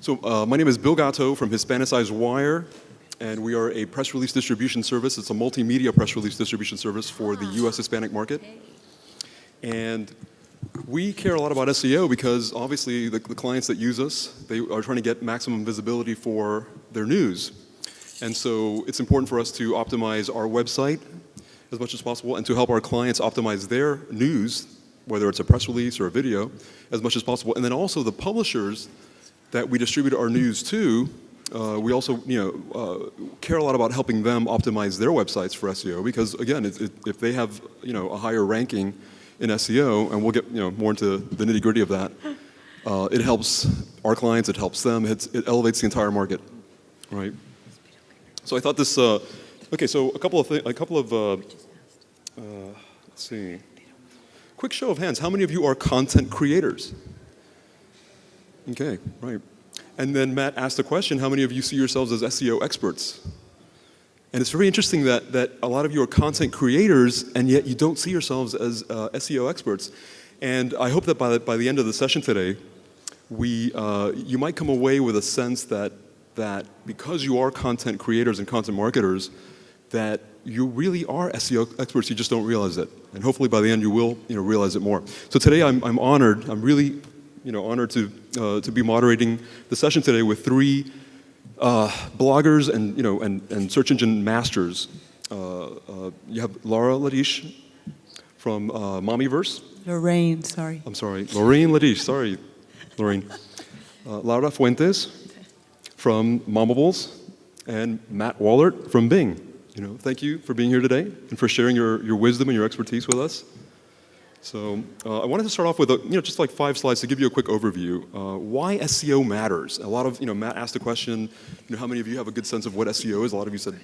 My name is Bill Gatto from Hispanicized Wire, and we are a press release distribution service. It's a multimedia press release distribution service for the U.S. Hispanic market. And we care a lot about SEO because obviously the clients that use us, they are trying to get maximum visibility for their news. And so it's important for us to optimize our website as much as possible and to help our clients optimize their news, whether it's a press release or a video, as much as possible. And then also the publishers that we distribute our news to, we also care a lot about helping them optimize their websites for SEO because, again, if they have a higher ranking in SEO, and we'll get more into the nitty-gritty of that, it helps our clients, it helps them, it elevates the entire market, right? So I thought this, okay, so a couple of, let's see. Quick show of hands, how many of you are content creators? Okay, right. And then Matt asked the question, how many of you see yourselves as SEO experts? And it's very interesting that a lot of you are content creators, and yet you don't see yourselves as SEO experts. And I hope that by the end of the session today, you might come away with a sense that because you are content creators and content marketers, that you really are SEO experts, you just don't realize it. And hopefully by the end you will realize it more. So today I'm honored, I'm really honored to be moderating the session today with three bloggers and search engine masters. You have Laura Ladish from Mommyverse. Lorraine, sorry. I'm sorry, Lorraine Ladish, sorry, Lorraine. Laura Fuentes from Momables, and Matt Wallert from Bing. Thank you for being here today and for sharing your wisdom and your expertise with us. So I wanted to start off with just like 5 slides to give you a quick overview. Why SEO matters. A lot of Matt asked the question, how many of you have a good sense of what SEO is? A lot of you said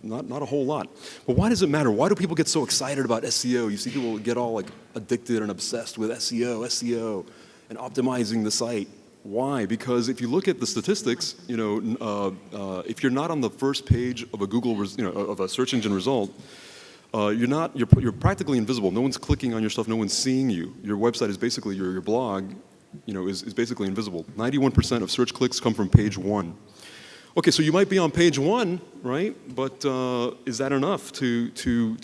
not a whole lot. But why does it matter? Why do people get so excited about SEO? You see people get all addicted and obsessed with SEO, and optimizing the site. Why? Because if you look at the statistics, if you're not on the first page of a Google, of a search engine result, you're practically invisible. No one's clicking on your stuff. No one's seeing you. Your website is basically your blog, is basically invisible. 91% of search clicks come from page 1. Okay, so you might be on page 1, right? But is that enough to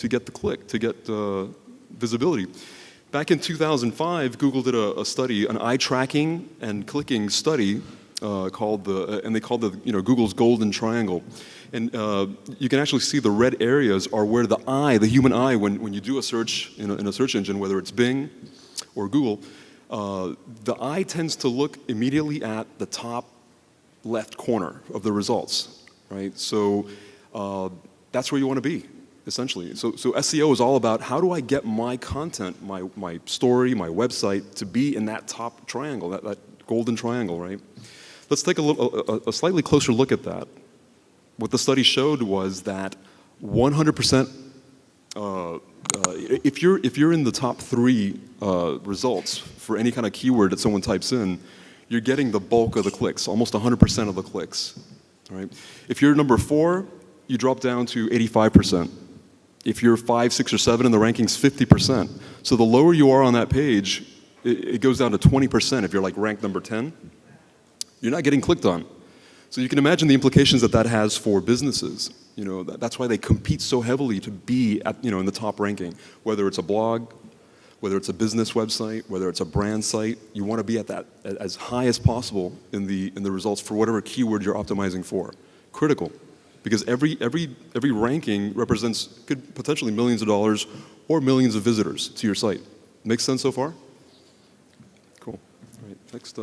get the click, to get visibility? Back in 2005, Google did a study, an eye tracking and clicking study called Google's Golden Triangle. And you can actually see the red areas are where the human eye, when you do a search in a search engine, whether it's Bing or Google, the eye tends to look immediately at the top left corner of the results, right? So that's where you want to be, essentially. So SEO is all about how do I get my content, my story, my website to be in that top triangle, that golden triangle, right? Let's take a slightly closer look at that. What the study showed was that 100%, if you're in the top 3 results for any kind of keyword that someone types in, you're getting the bulk of the clicks, almost 100% of the clicks. Right? If you're number 4, you drop down to 85%. If you're 5, 6, or 7 in the rankings, 50%. So the lower you are on that page, it goes down to 20%. If you're ranked number 10, you're not getting clicked on. So you can imagine the implications that has for businesses. That's why they compete so heavily to be in the top ranking. Whether it's a blog, whether it's a business website, whether it's a brand site, you want to be at that as high as possible in the results for whatever keyword you're optimizing for. Critical, because every ranking could potentially millions of dollars or millions of visitors to your site. Make sense so far? Cool. All right. Next,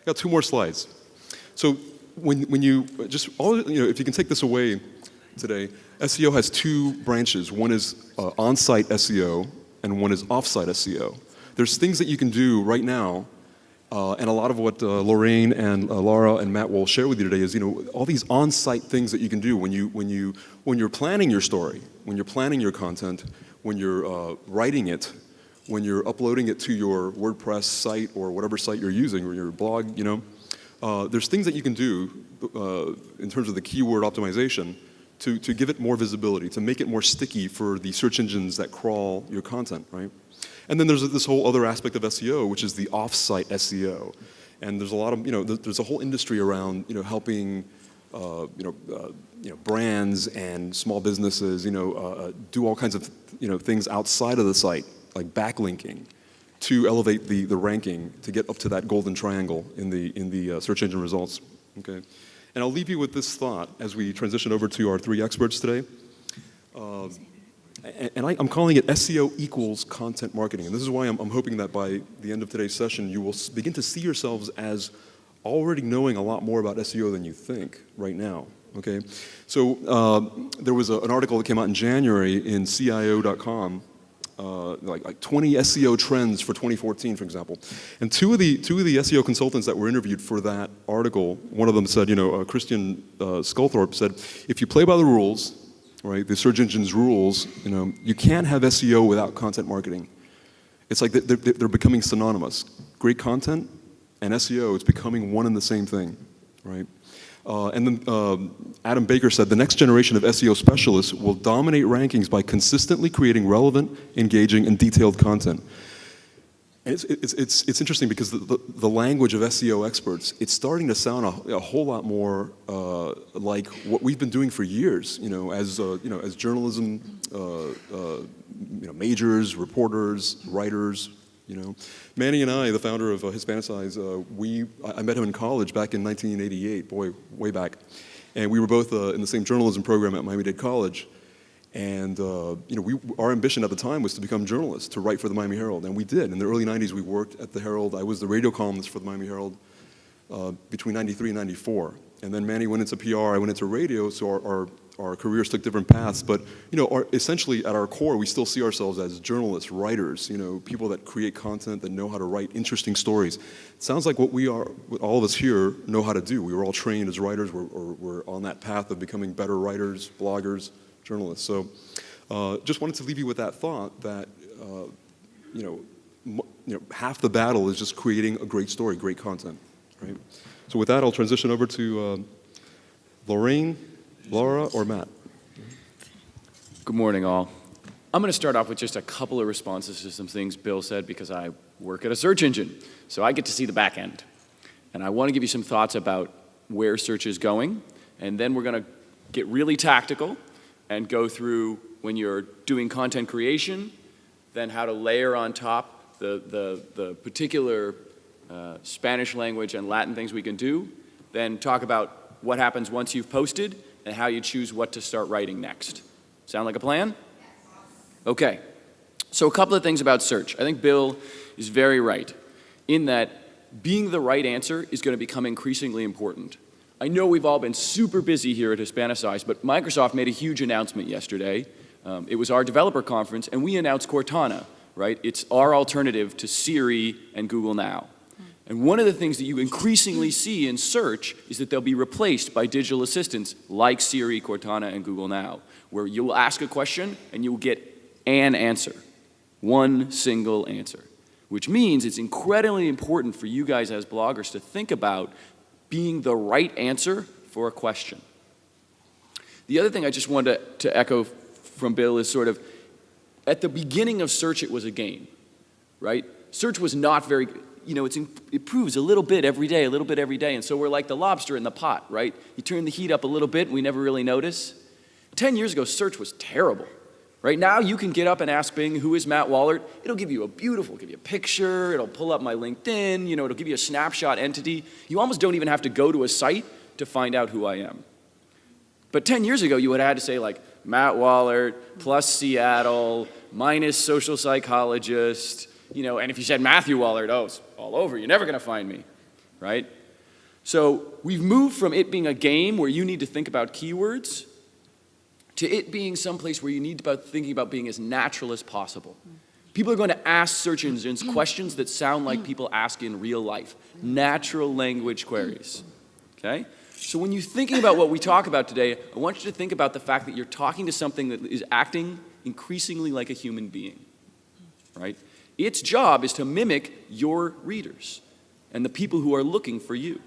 got 2 more slides. So when you if you can take this away today, SEO has 2 branches. One is on-site SEO and one is off-site SEO. There's things that you can do right now, and a lot of what Lorraine and Laura and Matt will share with you today is all these on-site things that you can do when you're planning your story, when you're planning your content, when you're writing it, when you're uploading it to your WordPress site or whatever site you're using or your blog. There's things that you can do in terms of the keyword optimization to give it more visibility, to make it more sticky for the search engines that crawl your content, right? And then there's this whole other aspect of SEO, which is the off-site SEO. And there's a lot of, there's a whole industry around, helping, brands and small businesses, do all kinds of, things outside of the site, like backlinking, to elevate the ranking to get up to that golden triangle in the search engine results. Okay, and I'll leave you with this thought as we transition over to our three experts today. And I'm calling it SEO equals content marketing. And this is why I'm hoping that by the end of today's session, you will begin to see yourselves as already knowing a lot more about SEO than you think right now. Okay, so there was an article that came out in January in CIO.com, like 20 SEO trends for 2014, for example. And two of the SEO consultants that were interviewed for that article, one of them said, Christian Sculthorpe said, if you play by the rules, right, the search engine's rules, you can't have SEO without content marketing. It's like they're becoming synonymous. Great content and SEO, it's becoming one and the same thing, right? And then Adam Baker said, the next generation of SEO specialists will dominate rankings by consistently creating relevant, engaging, and detailed content. And it's interesting because the language of SEO experts, it's starting to sound a whole lot more like what we've been doing for years, as journalism majors, reporters, writers. Manny and I, the founder of Hispanicize, I met him in college back in 1988, boy, way back, and we were both in the same journalism program at Miami-Dade College. And our ambition at the time was to become journalists, to write for the Miami Herald, and we did. In the early 90s, we worked at the Herald. I was the radio columnist for the Miami Herald between 93 and 94. And then Manny went into PR, I went into radio, so our careers took different paths. But essentially, at our core, we still see ourselves as journalists, writers, people that create content, that know how to write interesting stories. It sounds like what all of us here know how to do. We were all trained as writers. We're on that path of becoming better writers, bloggers, journalists. So just wanted to leave you with that thought that half the battle is just creating a great story, great content, right? So with that, I'll transition over to Lorraine, Laura, or Matt. Good morning, all. I'm going to start off with just a couple of responses to some things Bill said because I work at a search engine, so I get to see the back end. And I want to give you some thoughts about where search is going, and then we're going to get really tactical and go through when you're doing content creation, then how to layer on top the particular Spanish language and Latin things we can do, then talk about what happens once you've posted and how you choose what to start writing next. Sound like a plan? Okay. So a couple of things about search. I think Bill is very right in that being the right answer is going to become increasingly important. I know we've all been super busy here at Hispanicize, but Microsoft made a huge announcement yesterday. It was our developer conference, and we announced Cortana, right? It's our alternative to Siri and Google Now. And one of the things that you increasingly see in search is that they'll be replaced by digital assistants like Siri, Cortana, and Google Now, where you'll ask a question and you'll get an answer, one single answer, which means it's incredibly important for you guys as bloggers to think about being the right answer for a question. The other thing I just wanted to echo from Bill is sort of, at the beginning of search, it was a game, right? Search was not very, it improves a little bit every day, and so we're like the lobster in the pot, right? You turn the heat up a little bit, and we never really notice. 10 years ago, search was terrible. Right now, you can get up and ask Bing, who is Matt Wallert? It'll give you a picture, it'll pull up my LinkedIn, it'll give you a snapshot entity. You almost don't even have to go to a site to find out who I am. But 10 years ago, you would have had to say like, Matt Wallert, plus Seattle, minus social psychologist, and if you said Matthew Wallert, oh, it's all over, you're never gonna find me, right? So we've moved from it being a game where you need to think about keywords to it being someplace where you need to be thinking about being as natural as possible. People are going to ask search engines questions that sound like people ask in real life, natural language queries, okay? So when you're thinking about what we talk about today, I want you to think about the fact that you're talking to something that is acting increasingly like a human being, right? Its job is to mimic your readers and the people who are looking for you.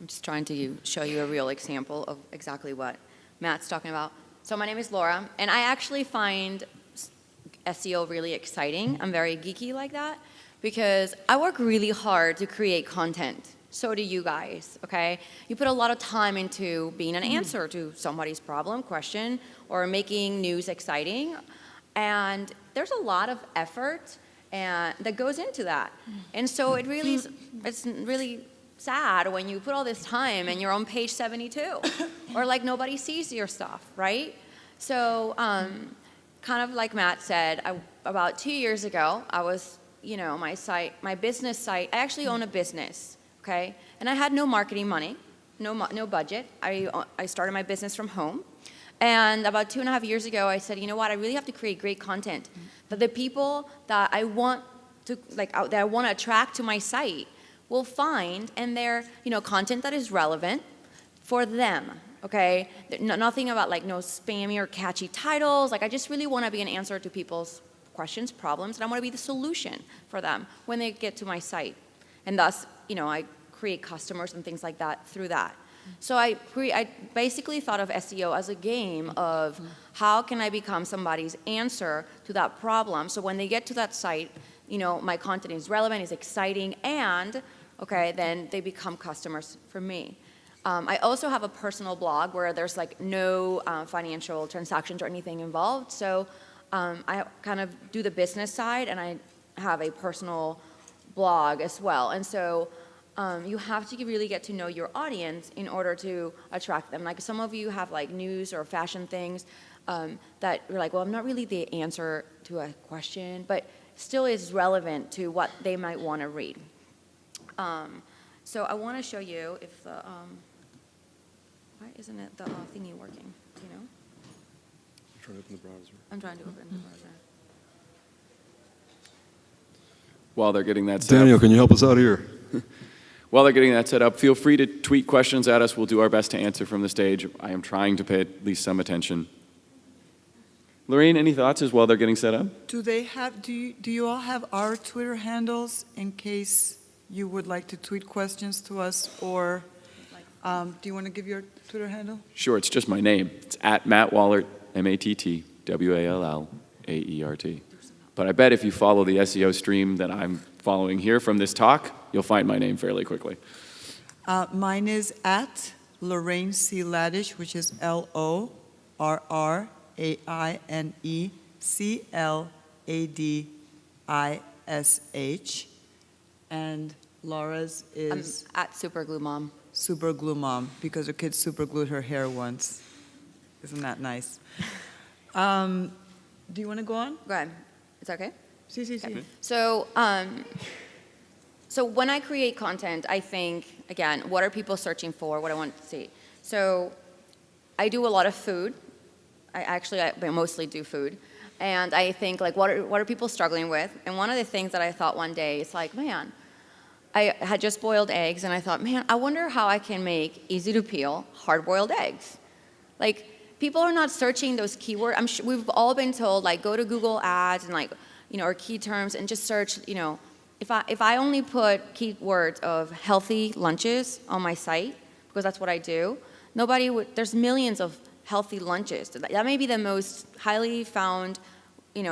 Just trying to show you a real example of exactly what Matt's talking about. So my name is Laura, and I actually find SEO really exciting. I'm very geeky like that because I work really hard to create content. So do you guys, okay? You put a lot of time into being an answer to somebody's problem, question, or making news exciting. And there's a lot of effort that goes into that. And so it's really sad when you put all this time and you're on page 72 or like nobody sees your stuff, right? So kind of like Matt said, about 2 years ago, I was, my business site, I actually own a business, okay? And I had no marketing money, no budget. I started my business from home. And about 2.5 years ago, I said, you know what, I really have to create great content that the people that I want to, that I want to attract to my site will find, and they're, content that is relevant for them, okay? Nothing about no spammy or catchy titles. I just really want to be an answer to people's questions, problems, and I want to be the solution for them when they get to my site. And thus, I create customers and things like that through that. So I basically thought of SEO as a game of how can I become somebody's answer to that problem. So when they get to that site, my content is relevant, is exciting, and then they become customers for me. I also have a personal blog where there's no financial transactions or anything involved. So I kind of do the business side, and I have a personal blog as well. And so you have to really get to know your audience in order to attract them. Some of you have news or fashion things that you're well, I'm not really the answer to a question, but still is relevant to what they might want to read. So I want to show you if the, why isn't it the thingy working, do you know? I'm trying to open the browser. I'm trying to open the browser. While they're getting that set Daniel, up, can you help us out here? while they're getting that set up, feel free to tweet questions at us. We'll do our best to answer from the stage. I am trying to pay at least some attention. Lorraine, any thoughts as while they're getting set up? Do you all have our Twitter handles in case you would like to tweet questions to us, or do you want to give your Twitter handle? Sure, it's just my name. It's at Matt Wallert, MattWallaert. But I bet if you follow the SEO stream that I'm following here from this talk, you'll find my name fairly quickly. Mine is at Lorraine C. Ladish, which is LorraineCladish. And Laura's is At Superglue Mom. Superglue Mom, because her kid superglued her hair once. Isn't that nice? Do you want to go on? Go ahead. It's okay? Sí, sí, sí. So, so when I create content, I think, again, what are people searching for, what I want to see. So I do a lot of food. I mostly do food. And I think, what are people struggling with? And one of the things that I thought one day is man, I had just boiled eggs, and I thought, man, I wonder how I can make easy-to-peel hard-boiled eggs. People are not searching those keywords. I'm sure we've all been told, go to Google Ads and or key terms and just search, if I only put keywords of healthy lunches on my site, because that's what I do, there's millions of healthy lunches. That may be the most highly found,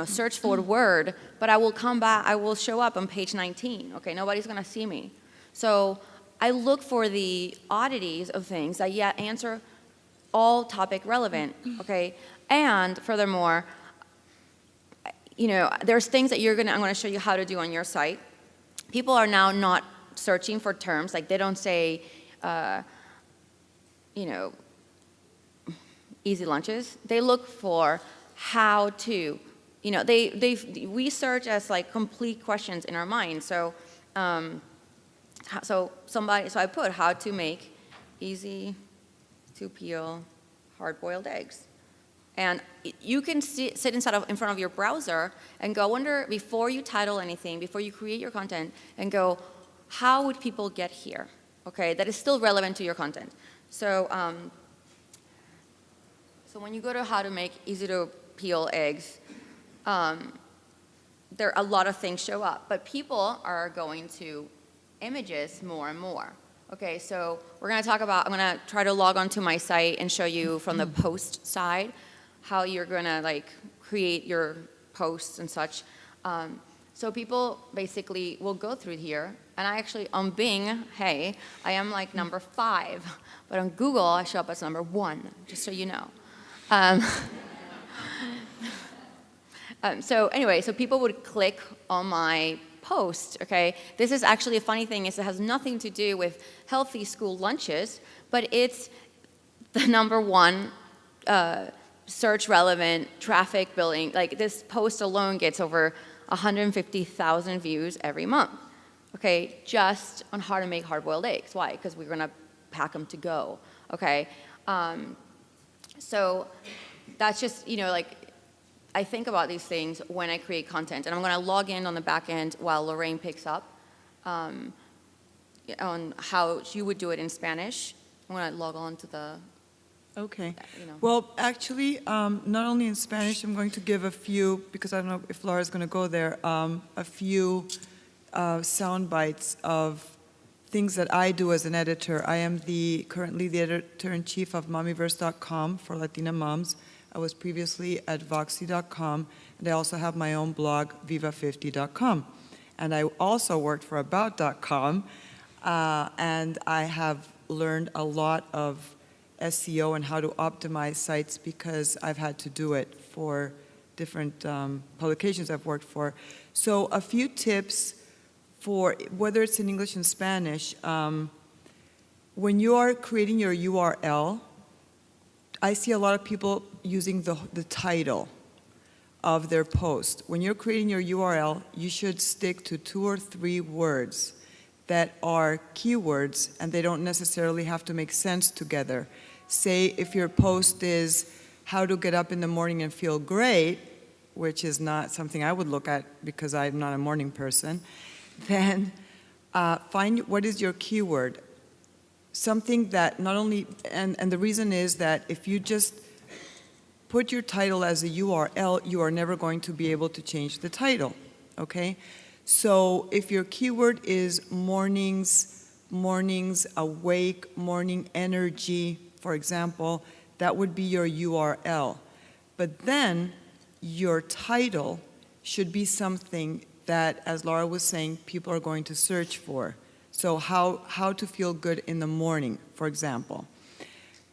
search for word, but I will show up on page 19. Okay, nobody's gonna see me. So I look for the oddities of things that answer all topic relevant, okay? And furthermore, there's things that I'm gonna show you how to do on your site. People are now not searching for terms, they don't say, easy lunches. They look for how to, we search as complete questions in our mind. So, so I put how to make easy to peel hard-boiled eggs. And you can sit in front of your browser and go, before you title anything, before you create your content, and go, how would people get here? Okay, that is still relevant to your content. So, so when you go to how to make easy-to-peel eggs, there a lot of things show up, but people are going to images more and more. Okay, so we're going to talk about, I'm going to try to log onto my site and show you from the post side how you're going to create your posts and such. So people basically will go through here, and I actually, on Bing, hey, I am like number 5, but on Google, I show up as number 1, just so you know. So anyway, so people would click on my post, okay? This is actually a funny thing, is it has nothing to do with healthy school lunches, but it's the number 1 search relevant traffic building. Like this post alone gets over 150,000 views every month, okay? Just on how to make hard-boiled eggs. Why? Because we're gonna pack them to go, okay? So that's just, you know, like, I think about these things when I create content, and I'm gonna log in on the back end while Lorraine picks up on how you would do it in Spanish. I'm gonna log on to the, Okay. you know. Well, actually, not only in Spanish, I'm going to give a few, because I don't know if Laura's going to go there, a few sound bites of things that I do as an editor. I am currently the editor-in-chief of mommyverse.com for Latina moms. I was previously at voxy.com, and I also have my own blog, viva50.com. And I also worked for about.com, and I have learned a lot of SEO and how to optimize sites because I've had to do it for different publications I've worked for. So a few tips for whether it's in English and Spanish. When you are creating your URL, I see a lot of people using the title of their post. When you're creating your URL, you should stick to 2 or 3 words that are keywords, and they don't necessarily have to make sense together. Say if your post is how to get up in the morning and feel great, which is not something I would look at because I'm not a morning person, then find what is your keyword. Something that not only, and the reason is that if you just put your title as a URL, you are never going to be able to change the title, okay? So if your keyword is mornings, awake, morning energy, for example, that would be your URL. But then your title should be something that, as Laura was saying, people are going to search for. So how to feel good in the morning, for example.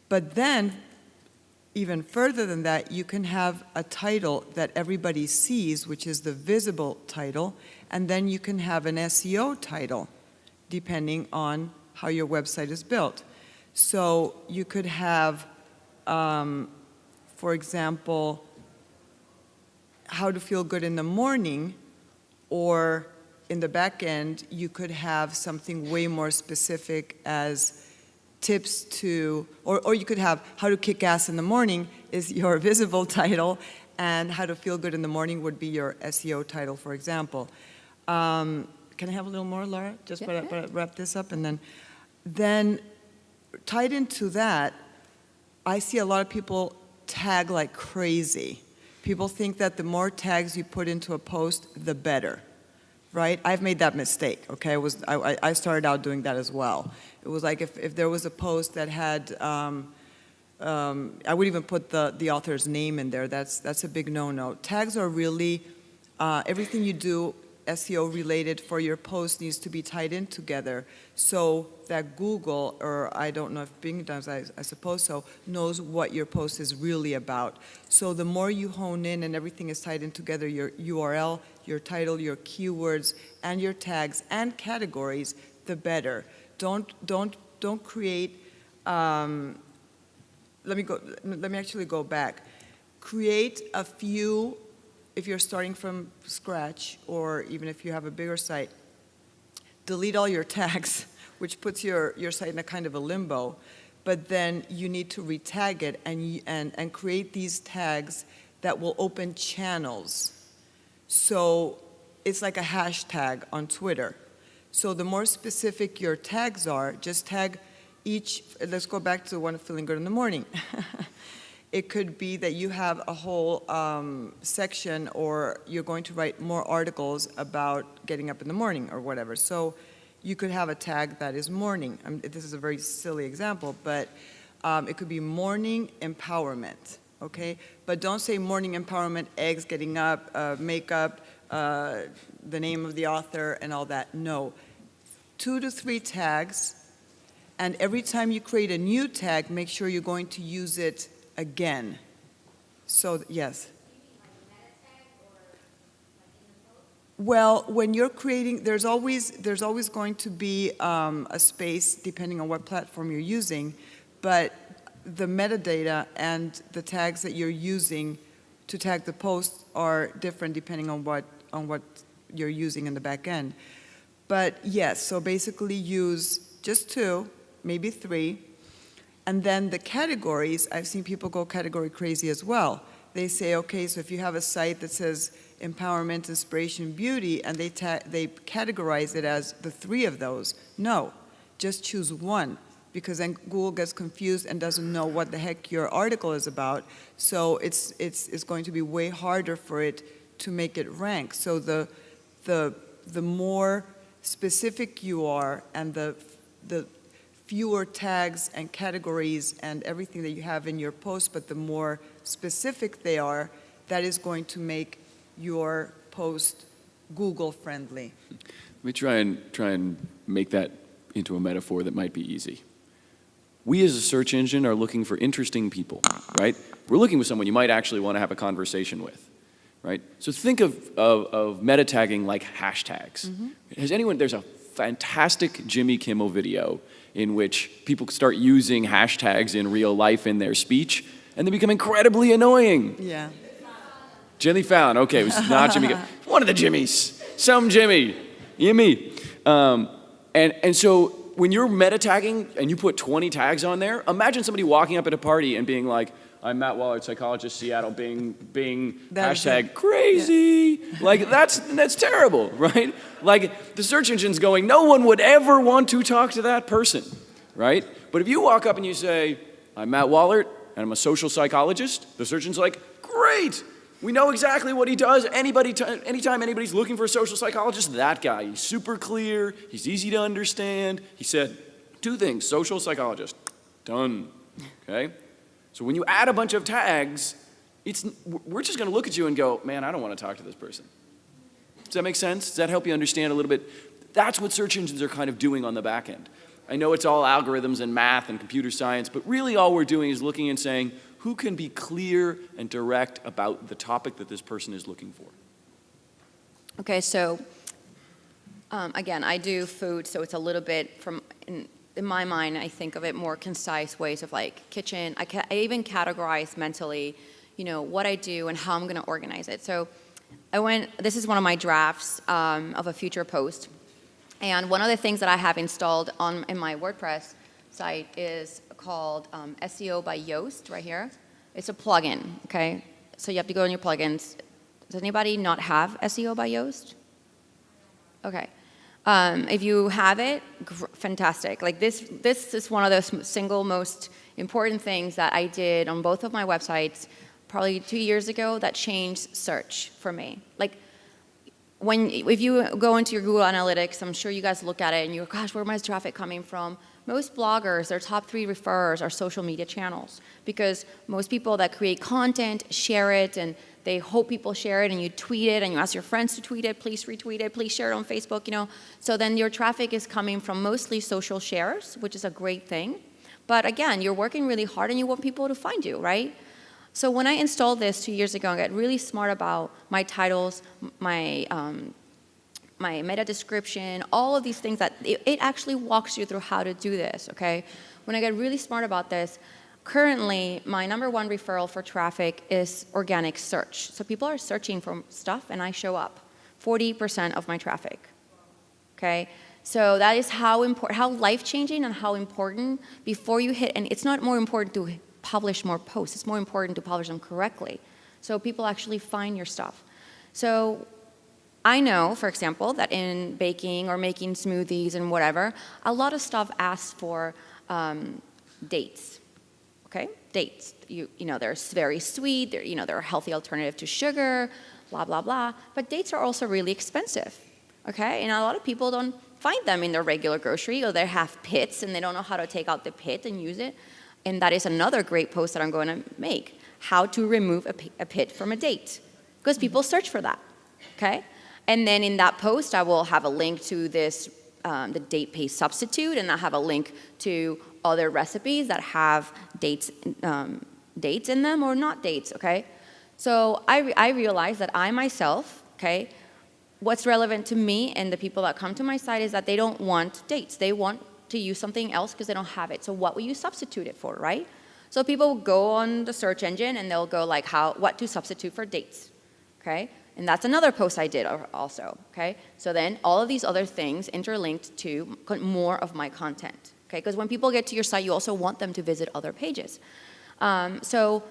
But then, even further than that, you can have a title that everybody sees, which is the visible title, and then you can have an SEO title, depending on how your website is built. So you could have, for example, how to feel good in the morning, or in the back end, you could have something way more specific as tips to, or you could have how to kick ass in the morning is your visible title, and how to feel good in the morning would be your SEO title, for example. Can I have a little more, Laura? Just wrap this up, and then tied into that, I see a lot of people tag like crazy. People think that the more tags you put into a post, the better, right? I've made that mistake, okay? I started out doing that as well. It was like if there was a post that had, I would even put the author's name in there. That's a big no-no. Tags are really, everything you do SEO related for your post needs to be tied in together so that Google, or I don't know if Bing does, I suppose so, knows what your post is really about. So the more you hone in and everything is tied in together, your URL, your title, your keywords, and your tags and categories, the better. Don't create, let me actually go back. Create a few, if you're starting from scratch, or even if you have a bigger site, delete all your tags, which puts your site in a kind of a limbo, but then you need to retag it and create these tags that will open channels. So it's like a hashtag on Twitter. So the more specific your tags are, just tag each, let's go back to one feeling good in the morning. It could be that you have a whole section, or you're going to write more articles about getting up in the morning or whatever. So you could have a tag that is morning. This is a very silly example, but it could be morning empowerment. okay? But don't say morning empowerment, eggs, getting up, makeup, the name of the author, and all that. No. 2 to 3 tags, and every time you create a new tag, make sure you're going to use it again. So, yes. Well, when you're creating, there's always going to be a space depending on what platform you're using, but the metadata and the tags that you're using to tag the post are different depending on what you're using in the back end. But yes, so basically use just 2, maybe 3, and then the categories, I've seen people go category crazy as well. They say, okay, so if you have a site that says empowerment, inspiration, beauty, and they categorize it as the 3 of those. No, just choose 1, because then Google gets confused and doesn't know what the heck your article is about. So it's going to be way harder for it to make it rank. So the more specific you are, and the fewer tags and categories and everything that you have in your post, but the more specific they are, that is going to make your post Google friendly. Let me try and make that into a metaphor that might be easy. We as a search engine are looking for interesting people, right? We're looking for someone you might actually want to have a conversation with, right? So think of meta tagging like hashtags. Mm-hmm. There's a fantastic Jimmy Kimmel video in which people start using hashtags in real life in their speech, and they become incredibly annoying. Yeah. Jimmy Fallon, okay, it was not Jimmy. One of the Jimmys, some Jimmy, you and me. And so when you're meta tagging and you put 20 tags on there, imagine somebody walking up at a party and being like, I'm Matt Wallard, psychologist, Seattle, Bing, hashtag crazy. Yeah. Like, that's terrible, right? Like, the search engine's going, no one would ever want to talk to that person, right? But if you walk up and you say, I'm Matt Wallard, and I'm a social psychologist, the search engine's like, great, we know exactly what he does. Anytime anybody's looking for a social psychologist, that guy, he's super clear, he's easy to understand. He said 2 things, social psychologist, done, okay? So when you add a bunch of tags, we're just going to look at you and go, man, I don't want to talk to this person. Does that make sense? Does that help you understand a little bit? That's what search engines are kind of doing on the back end. I know it's all algorithms and math and computer science, but really all we're doing is looking and saying, who can be clear and direct about the topic that this person is looking for? Okay, so again, I do food, so it's a little bit in my mind, I think of it more concise ways of like kitchen. I even categorize mentally, what I do and how I'm going to organize it. So this is one of my drafts of a future post. And one of the things that I have installed in my WordPress site is called SEO by Yoast right here. It's a plugin, okay? So you have to go in your plugins. Does anybody not have SEO by Yoast? Okay. If you have it, fantastic. Like this is one of the single most important things that I did on both of my websites probably 2 years ago that changed search for me. Like if you go into your Google Analytics, I'm sure you guys look at it and you're, gosh, where is traffic coming from? Most bloggers, their top 3 referrers are social media channels, because most people that create content share it, and they hope people share it, and you tweet it and you ask your friends to tweet it, please retweet it, please share it on Facebook, So then your traffic is coming from mostly social shares, which is a great thing. But again, you're working really hard and you want people to find you, right? So when I installed this 2 years ago, I got really smart about my titles, my meta description, all of these things that it actually walks you through how to do this, okay? When I got really smart about this, currently my #1 referral for traffic is organic search. So people are searching for stuff and I show up. 40% of my traffic, okay? So that is how life-changing and how important before you hit, and it's not more important to publish more posts, it's more important to publish them correctly. So people actually find your stuff. So I know, for example, that in baking or making smoothies and whatever, a lot of stuff asks for dates, okay? Dates. They're very sweet, they're a healthy alternative to sugar, blah, blah, blah. But dates are also really expensive, okay? And a lot of people don't find them in their regular grocery, or they have pits and they don't know how to take out the pit and use it. And that is another great post that I'm going to make. how to remove a PIT from a date, because people search for that, okay? And then in that post, I will have a link to this, the date paste substitute, and I have a link to other recipes that have dates in them or not dates, okay? So I realized that I myself, okay, what's relevant to me and the people that come to my site is that they don't want dates. They want to use something else because they don't have it. So what will you substitute it for, right? So people go on the search engine and they'll go like what to substitute for dates, okay? And that's another post I did also, okay? So then all of these other things interlinked to more of my content, okay? Because when people get to your site, you also want them to visit other pages. So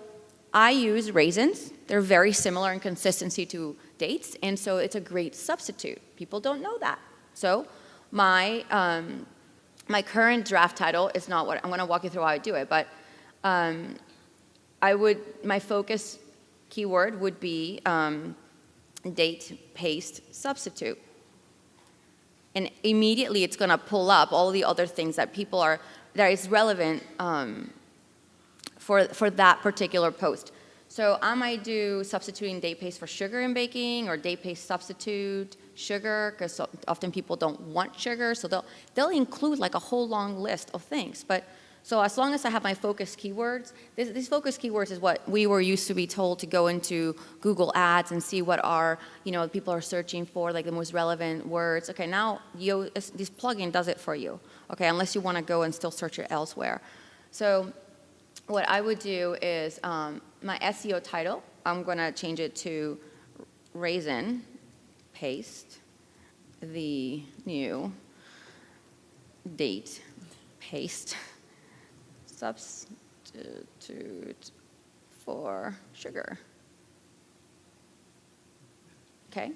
I use raisins. They're very similar in consistency to dates, and so it's a great substitute. People don't know that. So my current draft title is not what, I'm gonna walk you through how I do it, but my focus keyword would be date paste substitute. And immediately it's gonna pull up all the other things that that is relevant for that particular post. So I might do substituting date paste for sugar in baking, or date paste substitute sugar, because often people don't want sugar, so they'll include like a whole long list of things. But so as long as I have my focus keywords, these focus keywords is what we were used to be told to go into Google Ads and see what people are searching for, like the most relevant words. Okay, now this plugin does it for you. Okay, unless you want to go and still search it elsewhere. So what I would do is my SEO title, I'm going to change it to raisin paste, the new date paste substitute for sugar. Okay?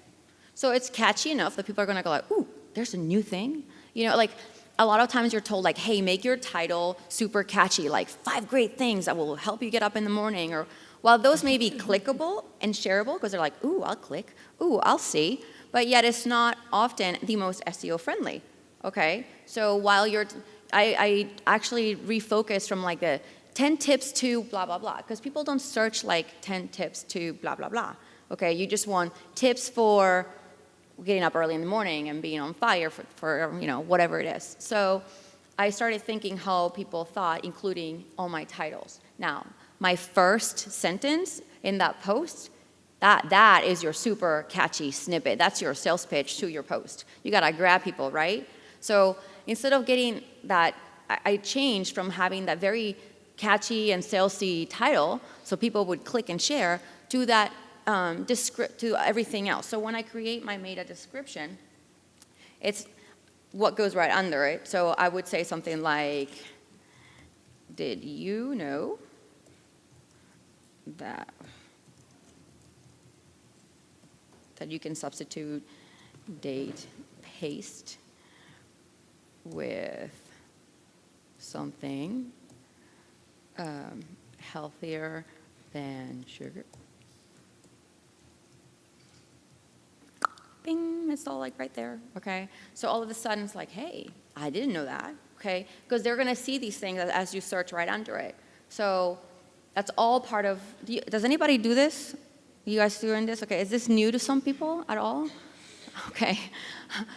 So it's catchy enough that people are going to go like, ooh, there's a new thing. Like a lot of times you're told like, hey, make your title super catchy, like 5 great things that will help you get up in the morning. Or while those may be clickable and shareable, because they're like, ooh, I'll click, ooh, I'll see, but yet it's not often the most SEO friendly. Okay? So while I actually refocus from like the 10 tips to blah, blah, blah, because people don't search like 10 tips to blah, blah, blah. Okay? You just want tips for getting up early in the morning and being on fire for whatever it is. So I started thinking how people thought, including all my titles. Now, my first sentence in that post, that is your super catchy snippet. That's your sales pitch to your post. You gotta grab people, right? So instead of getting that, I changed from having that very catchy and salesy title, so people would click and share, to that to everything else. So when I create my meta description, it's what goes right under it. So I would say something like, did you know that you can substitute date paste with something healthier than sugar? Bing, it's all like right there, okay? So all of a sudden it's like, hey, I didn't know that, okay? Because they're gonna see these things as you search right under it. So that's all part of, does anybody do this? You guys doing this? Okay, is this new to some people at all? Okay.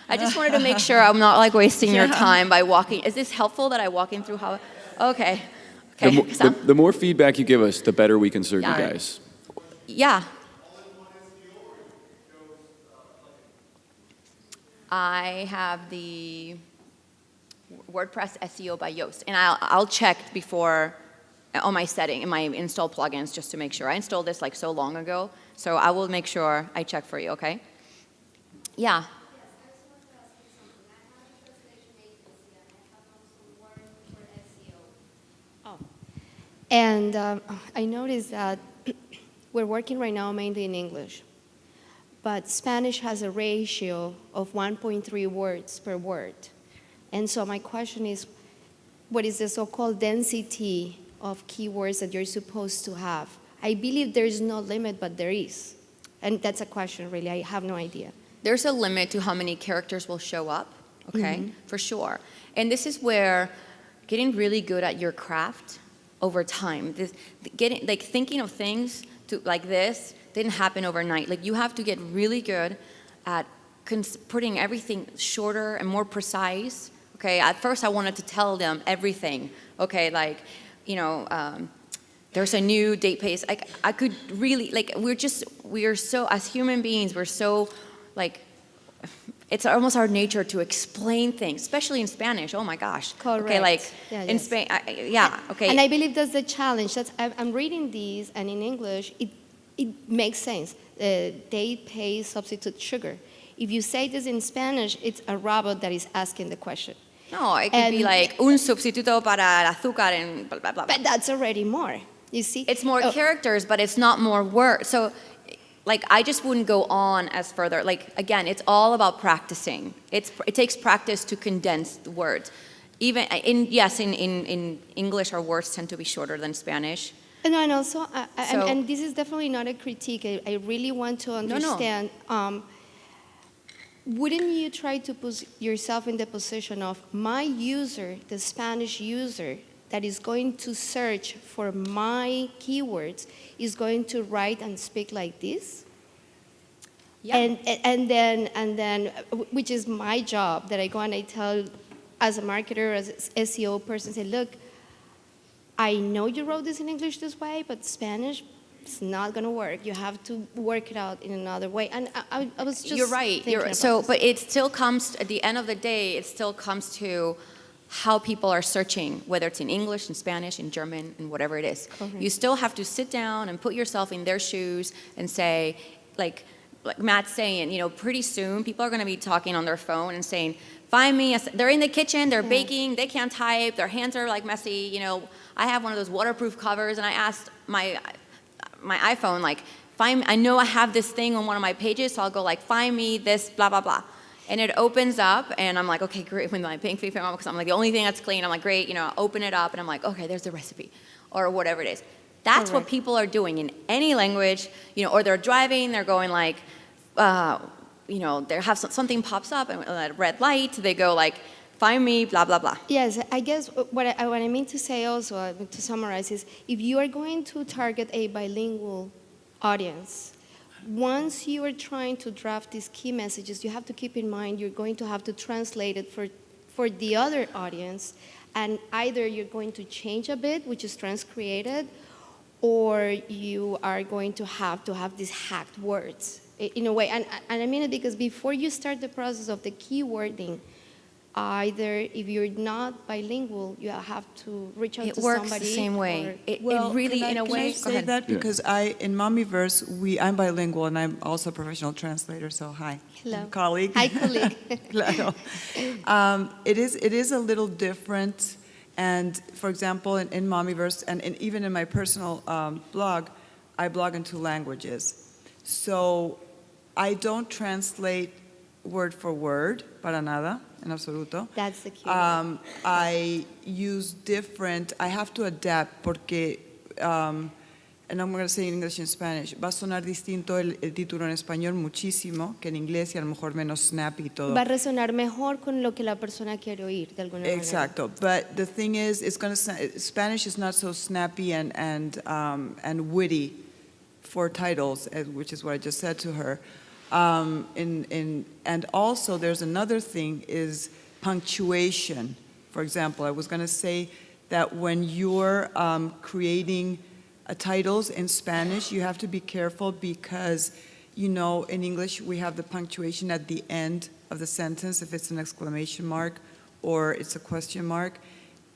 I just wanted to make sure I'm not like wasting your time by walking. Is this helpful that I walk in through how, okay. Okay. The more feedback you give us, the better we can serve you guys. Yeah. I have the WordPress SEO by Yoast, and I'll check before on my setting in my install plugins just to make sure. I installed this like so long ago, so I will make sure I check for you. Okay? Yeah. Yes, I just wanted to ask you something. I have a translation agency and I have also worked for SEO. Oh. And I noticed that we're working right now mainly in English. But Spanish has a ratio of 1.3 words per word. And so my question is, what is the so-called density of keywords that you're supposed to have? I believe there's no limit, but there is. And that's a question, really. I have no idea. There's a limit to how many characters will show up, okay, for sure. And this is where getting really good at your craft over time. Thinking of things like this didn't happen overnight. Like, you have to get really good at putting everything shorter and more precise. Okay, at first I wanted to tell them everything. Okay, like, there's a new date pace. Like, I could really, like, we are so, as human beings, we're so, like, it's almost our nature to explain things, especially in Spanish. Oh my gosh. Correct. Okay, like Yeah, in yes. Spain, yeah, okay. And I believe that's the challenge. I'm reading these, and in English, it makes sense. Date, pay, substitute sugar. If you say this in Spanish, it's a robot that is asking the question. No, it could be like un sustituto para el azúcar and blah, blah, blah. But that's already more. You see? It's more characters, but it's not more words. So, like, I just wouldn't go on as further. Like, again, it's all about practicing. It takes practice to condense the words. Even in English, our words tend to be shorter than Spanish. No, and also, So- and this is definitely not a critique. I really want to understand. Wouldn't you try to put yourself in the position of my user, the Spanish user, that is going to search for my keywords, is going to write and speak like this? Yeah. And then, which is my job, that I go and I tell, as a marketer, as an SEO person, say, look, I know you wrote this in English this way, but Spanish, it's not going to work. You have to work it out in another way. And I was just You're right. thinking about this. But it still comes, at the end of the day, it still comes to how people are searching, whether it's in English, in Spanish, in German, and whatever it is. Correct. You still have to sit down and put yourself in their shoes and say, like Matt's saying, pretty soon people are going to be talking on their phone and saying, find me, they're in the kitchen, they're baking, they can't type, their hands are like messy. I have one of those waterproof covers, and I asked my iPhone, like, I know I have this thing on one of my pages, so I'll go like, find me this, blah, blah, blah. And it opens up, and I'm like, okay, great, with my pink FIFA, because I'm like, the only thing that's clean, I'm like, great, I open it up, and I'm like, okay, there's the recipe, or whatever it is. That's what people are doing in any language, or they're driving, they're going like, they have something pops up, and a red light, they go like, find me, blah, blah, blah. Yes, I guess what I mean to say also, to summarize, is if you are going to target a bilingual audience, once you are trying to draft these key messages, you have to keep in mind you're going to have to translate it for the other audience, and either you're going to change a bit, which is transcreated, or you are going to have these hacked words in a way. And I mean it because before you start the process of the keywording, either if you're not bilingual, you have to reach out It to works somebody. the same way. It Well, really, can I, in a can way, I go say ahead. that because in Mommyverse, I'm bilingual and I'm also a professional translator. So hi, Hello. colleague. Hi, colleague. Claro. It is a little different, and for example, in Mommyverse, and even in my personal blog, I blog in 2 languages. So I don't translate word for word, para nada, en absoluto. That's the key. I use different, I have to adapt porque, and I'm going to say in English and Spanish, va a sonar distinto el título en español muchísimo que en inglés y a lo mejor menos snappy y todo. Va a resonar mejor con lo que la persona quiere oír, de alguna manera. Exacto, but the thing is, Spanish is not so snappy and witty for titles, which is what I just said to her. And also, there's another thing is punctuation. For example, I was going to say that when you're creating titles in Spanish, you have to be careful because, in English, we have the punctuation at the end of the sentence, if it's an exclamation mark or it's a question mark.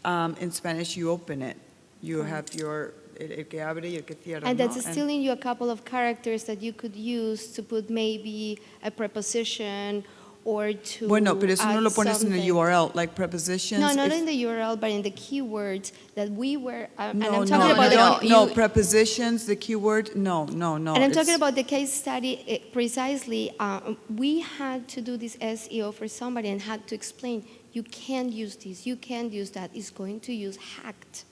In Spanish, you open it. You have your el que abre y el que cierra. And that's ¿no? stealing you a couple of characters that you could use to put maybe a preposition or to Bueno, pero eso no add lo pones en el something. URL, like prepositions. No, not if- in the URL, but in the keywords that we were, and No, I'm no, talking about no, the, no. you- prepositions, the keyword, no. and I'm talking it's- about the case study precisely. We had to do this SEO for somebody and had to explain, you can't use this, you can't use that. It's going to use hacked.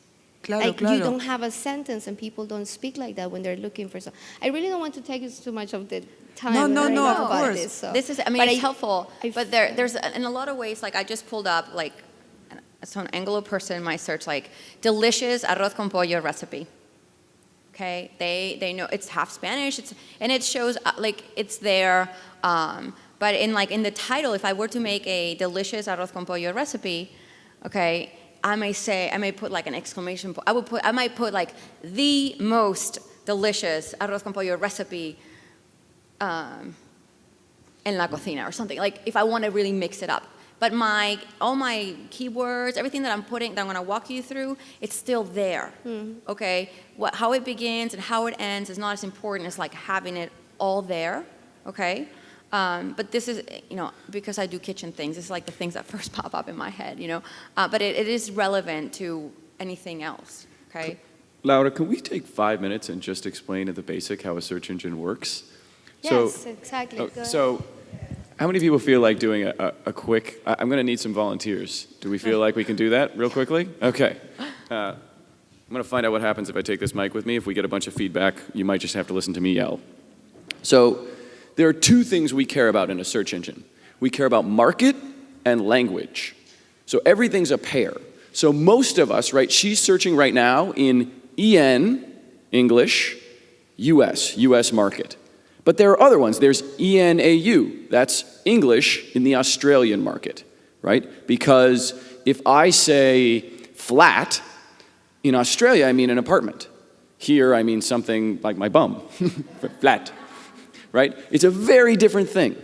Claro, Like claro. you don't have a sentence, and people don't speak like that when they're looking for something. I really don't want to take too much of the time. No, right no, now of about course. This, so. This is, But it's helpful, I but there's, in a lot of ways, like I just pulled up like some Anglo person might search like delicious arroz con pollo recipe. Okay, they know it's half Spanish, and it shows like it's there. But in the title, if I were to make a delicious arroz con pollo recipe, okay, I may put like an exclamation point. I might put like the most delicious arroz con pollo recipe en la cocina or something. Like if I want to really mix it up. But all my keywords, everything that I'm going to walk you through, it's still there. Okay, how it begins and how it ends is not as important as like having it all there. Okay. But this is, because I do kitchen things, it's like the things that first pop up in my head, But it is relevant to anything else, okay? Laura, can we take 5 minutes and just explain at the basic how a search engine works? Yes, exactly. Go ahead. So how many people feel like doing a quick, I'm going to need some volunteers. Do we feel like we can do that real quickly? Okay. I'm going to find out what happens if I take this mic with me. If we get a bunch of feedback, you might just have to listen to me yell. So there are two things we care about in a search engine. We care about market and language. So everything's a pair. So most of us, right, she's searching right now in EN, English, US market. But there are other ones. There's ENAU, that's English in the Australian market, right? Because if I say flat, in Australia I mean an apartment. Here I mean something like my bum, flat. Right? It's a very different thing.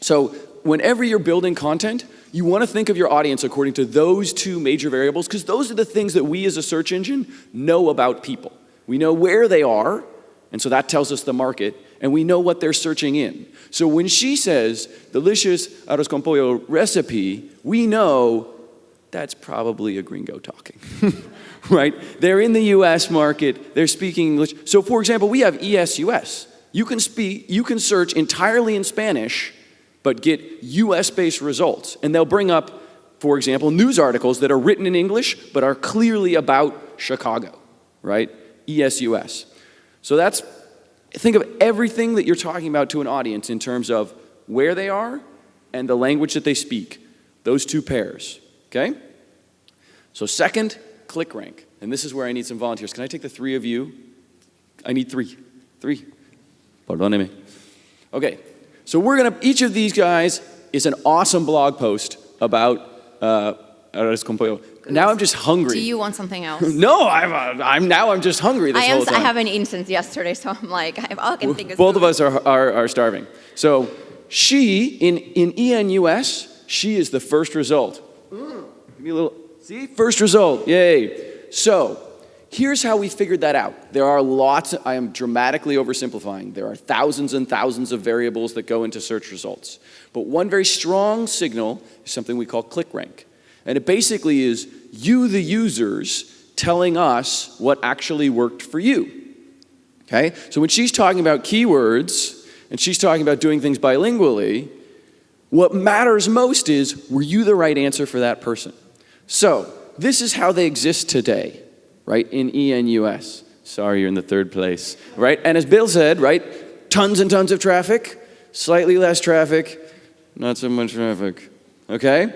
So whenever you're building content, you want to think of your audience according to those two major variables, because those are the things that we as a search engine know about people. We know where they are, and so that tells us the market, and we know what they're searching in. So when she says, delicious arroz con pollo recipe, we know that's probably a gringo talking, right? They're in the US market, they're speaking English. So for example, we have ESUS. You can search entirely in Spanish, but get US-based results. And they'll bring up, for example, news articles that are written in English, but are clearly about Chicago, right? ESUS. So think of everything that you're talking about to an audience in terms of where they are and the language that they speak. Those two pairs, okay? So second, click rank. And this is where I need some volunteers. Can I take the three of you? I need three. Perdóneme. Okay, so each of these guys is an awesome blog post about arroz con pollo. Now I'm just hungry. Do you want something else? No, I'm just hungry this whole time. I haven't eaten since yesterday, so I'm like, all I can think is both of food. us are starving. So she, in ENUS, she is the first result. Give me a little, see? First result, yay. So here's how we figured that out. There are lots, I am dramatically oversimplifying. There are thousands and thousands of variables that go into search results. But one very strong signal is something we call click rank. And it basically is you, the users, telling us what actually worked for you. Okay? So when she's talking about keywords, and she's talking about doing things bilingually, what matters most is, were you the right answer for that person? So this is how they exist today, right, in ENUS. Sorry, you're in the third place, right? And as Bill said, right, tons and tons of traffic, slightly less traffic, not so much traffic, okay?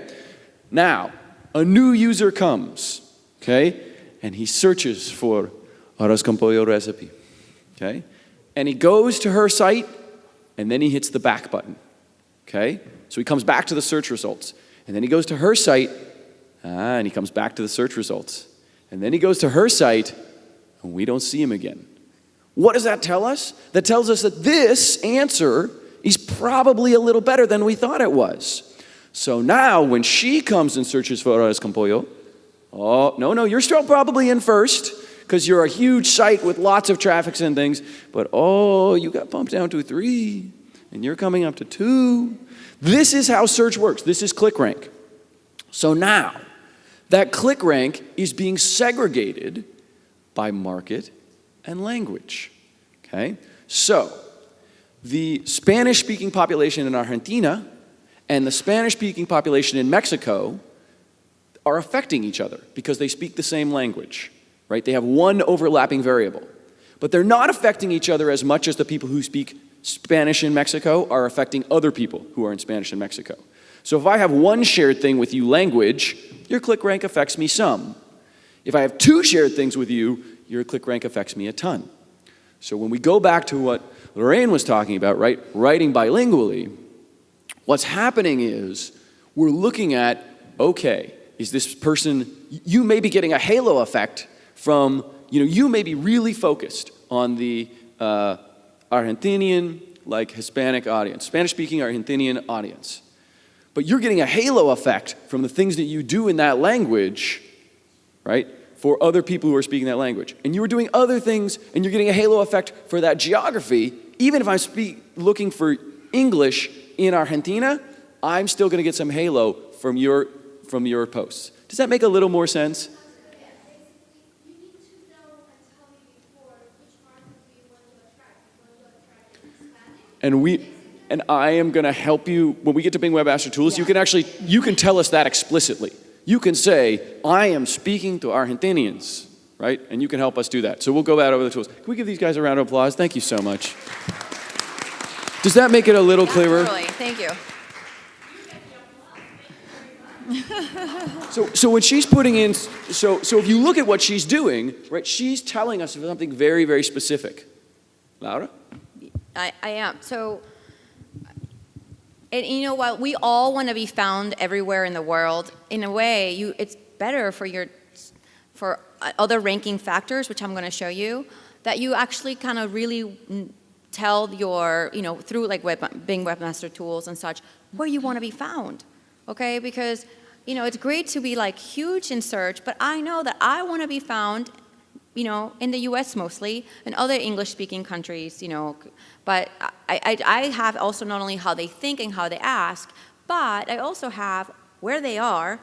Now, a new user comes, okay, and he searches for arroz con pollo recipe, okay? And he goes to her site, and then he hits the back button, okay? So he comes back to the search results, and then he goes to her site, and he comes back to the search results. And then he goes to her site, and we don't see him again. What does that tell us? That tells us that this answer is probably a little better than we thought it was. So now, when she comes and searches for arroz con pollo, oh, no, you're still probably in first, because you're a huge site with lots of traffic and things, but oh, you got bumped down to 3, and you're coming up to 2. This is how search works. This is click rank. So now, that click rank is being segregated by market and language, okay? So, the Spanish-speaking population in Argentina and the Spanish-speaking population in Mexico are affecting each other because they speak the same language, right? They have one overlapping variable. But they're not affecting each other as much as the people who speak Spanish in Mexico are affecting other people who are in Spanish in Mexico. So if I have one shared thing with you, language, your click rank affects me some. If I have two shared things with you, your click rank affects me a ton. So when we go back to what Lorraine was talking about, right, writing bilingually, what's happening is we're looking at, okay, is this person, you may be getting a halo effect from, you may be really focused on the Argentinian, like Hispanic audience, Spanish-speaking Argentinian audience. But you're getting a halo effect from the things that you do in that language, right, for other people who are speaking that language. And you were doing other things, and you're getting a halo effect for that geography. Even if I'm looking for English in Argentina, I'm still going to get some halo from your posts. Does that make a little more sense? And I am going to help you when we get to Bing Web Master Tools. You can tell us that explicitly. You can say, I am speaking to Argentinians, right? And you can help us do that. So we'll go back over the tools. Can we give these guys a round of applause? Thank you so much. Does that make it a little clearer? Totally. Thank you. So when she's putting in, so if you look at what she's doing, right, she's telling us something very, very specific. Laura? I am. So, and you know what? We all want to be found everywhere in the world. In a way, it's better for other ranking factors, which I'm going to show you, that you actually kind of really tell your, through like Bing Webmaster Tools and such, where you want to be found. Okay, because it's great to be like huge in search, but I know that I want to be found, in the U.S. mostly, and other English-speaking countries, But I have also not only how they think and how they ask, but I also have where they are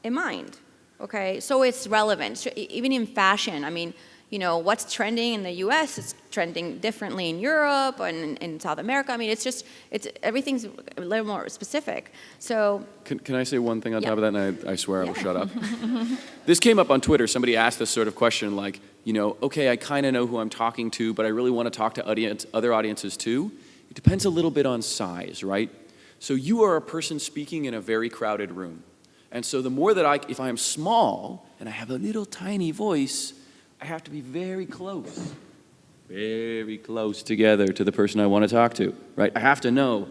in mind. Okay, so it's relevant. So even in fashion, I mean, what's trending in the U.S. is trending differently in Europe and in South America. I mean, everything's a little more specific. So can I say one thing on top of that, and I swear I will shut up. This came up on Twitter. Somebody asked this sort of question, like, okay, I kind of know who I'm talking to, but I really want to talk to other audiences too. It depends a little bit on size, right? So you are a person speaking in a very crowded room, and so the more that if I am small and I have a little tiny voice, I have to be very close together to the person I want to talk to, right? I have to know,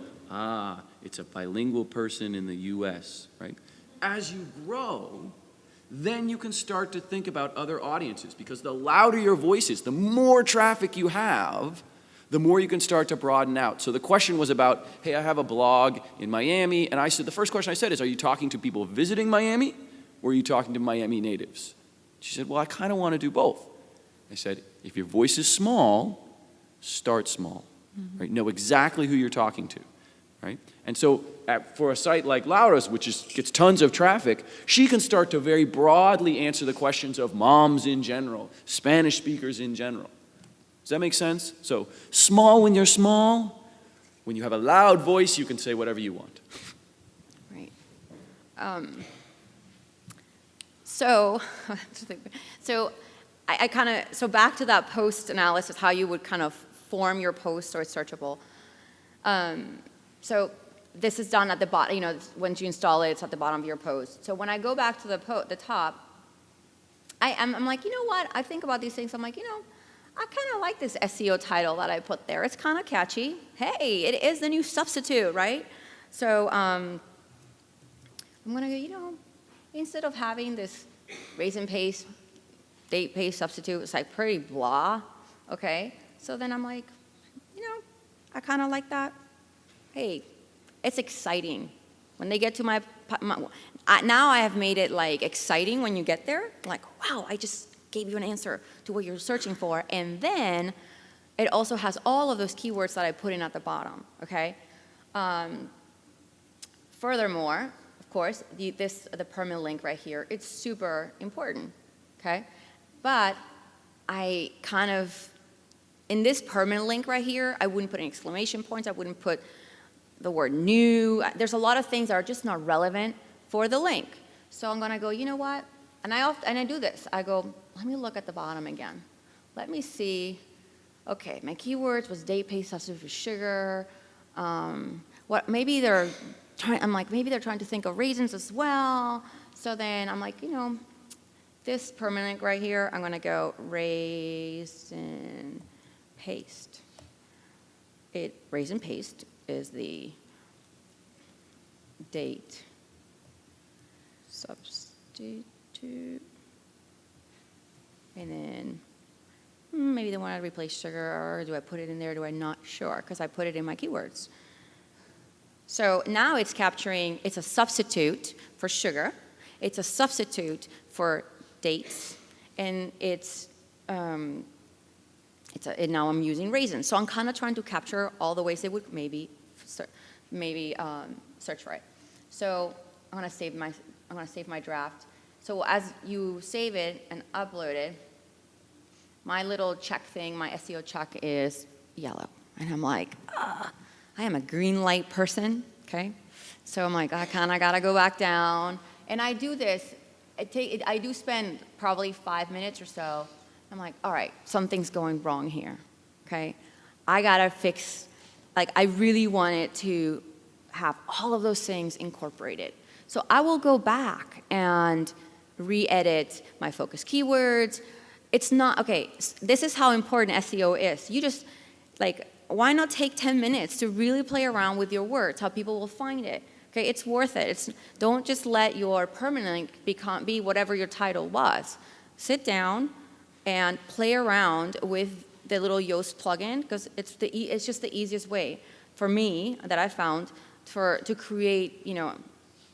it's a bilingual person in the U.S., right? As you grow, then you can start to think about other audiences, because the louder your voice is, the more traffic you have, the more you can start to broaden out. So the question was about, hey, I have a blog in Miami, and the first question I said is, are you talking to people visiting Miami, or are you talking to Miami natives? She said, well, I kind of want to do both. I said, if your voice is small, start small, right? Know exactly who you're talking to, right? And so for a site like Laura's, which gets tons of traffic, she can start to very broadly answer the questions of moms in general, Spanish speakers in general. Does that make sense? So small when you're small. When you have a loud voice, you can say whatever you want. Right. So so back to that post analysis, how you would kind of form your post so it's searchable. So this is done at the bottom, once you install it, it's at the bottom of your post. So when I go back to the top, I'm like, what? I think about these things, I'm like, I kind of like this SEO title that I put there. It's kind of catchy. Hey, it is the new substitute, right? So I'm going to go, instead of having this raise and paste, date paste substitute, it's like pretty blah, okay? So then I'm like, I kind of like that. Hey, it's exciting. When they get to now I have made it like exciting when you get there. Like, wow, I just gave you an answer to what you're searching for. And then it also has all of those keywords that I put in at the bottom, okay? Furthermore, of course, the permalink right here, it's super important, okay? But I kind of, in this permalink right here, I wouldn't put any exclamation points, I wouldn't put the word new. There's a lot of things that are just not relevant for the link. So I'm gonna go, you know what? And I do this. I go, let me look at the bottom again. Let me see, okay, my keywords was date, paste, substitute for sugar. Maybe they're I'm like, maybe they're trying to think of raisins as well. So then I'm like, this permanent right here, I'm gonna go raisin paste. Raisin paste is the date substitute. And then maybe they want to replace sugar, or do I put it in there? Do I not? Sure, because I put it in my keywords. So now it's capturing, it's a substitute for sugar. It's a substitute for dates. And and now I'm using raisins. So I'm kind of trying to capture all the ways they would maybe search for it. So I'm going to save my draft. So as you save it and upload it, my little check thing, my SEO check is yellow. And I'm like, I am a green light person, okay? So I'm like, I kind of got to go back down. And I do this. I do spend probably 5 minutes or so. I'm like, all right, something's going wrong here, okay? I got to fix, I really wanted to have all of those things incorporated. So I will go back and re-edit my focus keywords. It's not, okay, this is how important SEO is. You just, why not take 10 minutes to really play around with your words, how people will find it? Okay, it's worth it. Don't just let your permanent link be whatever your title was. Sit down and play around with the little Yoast plugin, because it's just the easiest way for me that I found to create,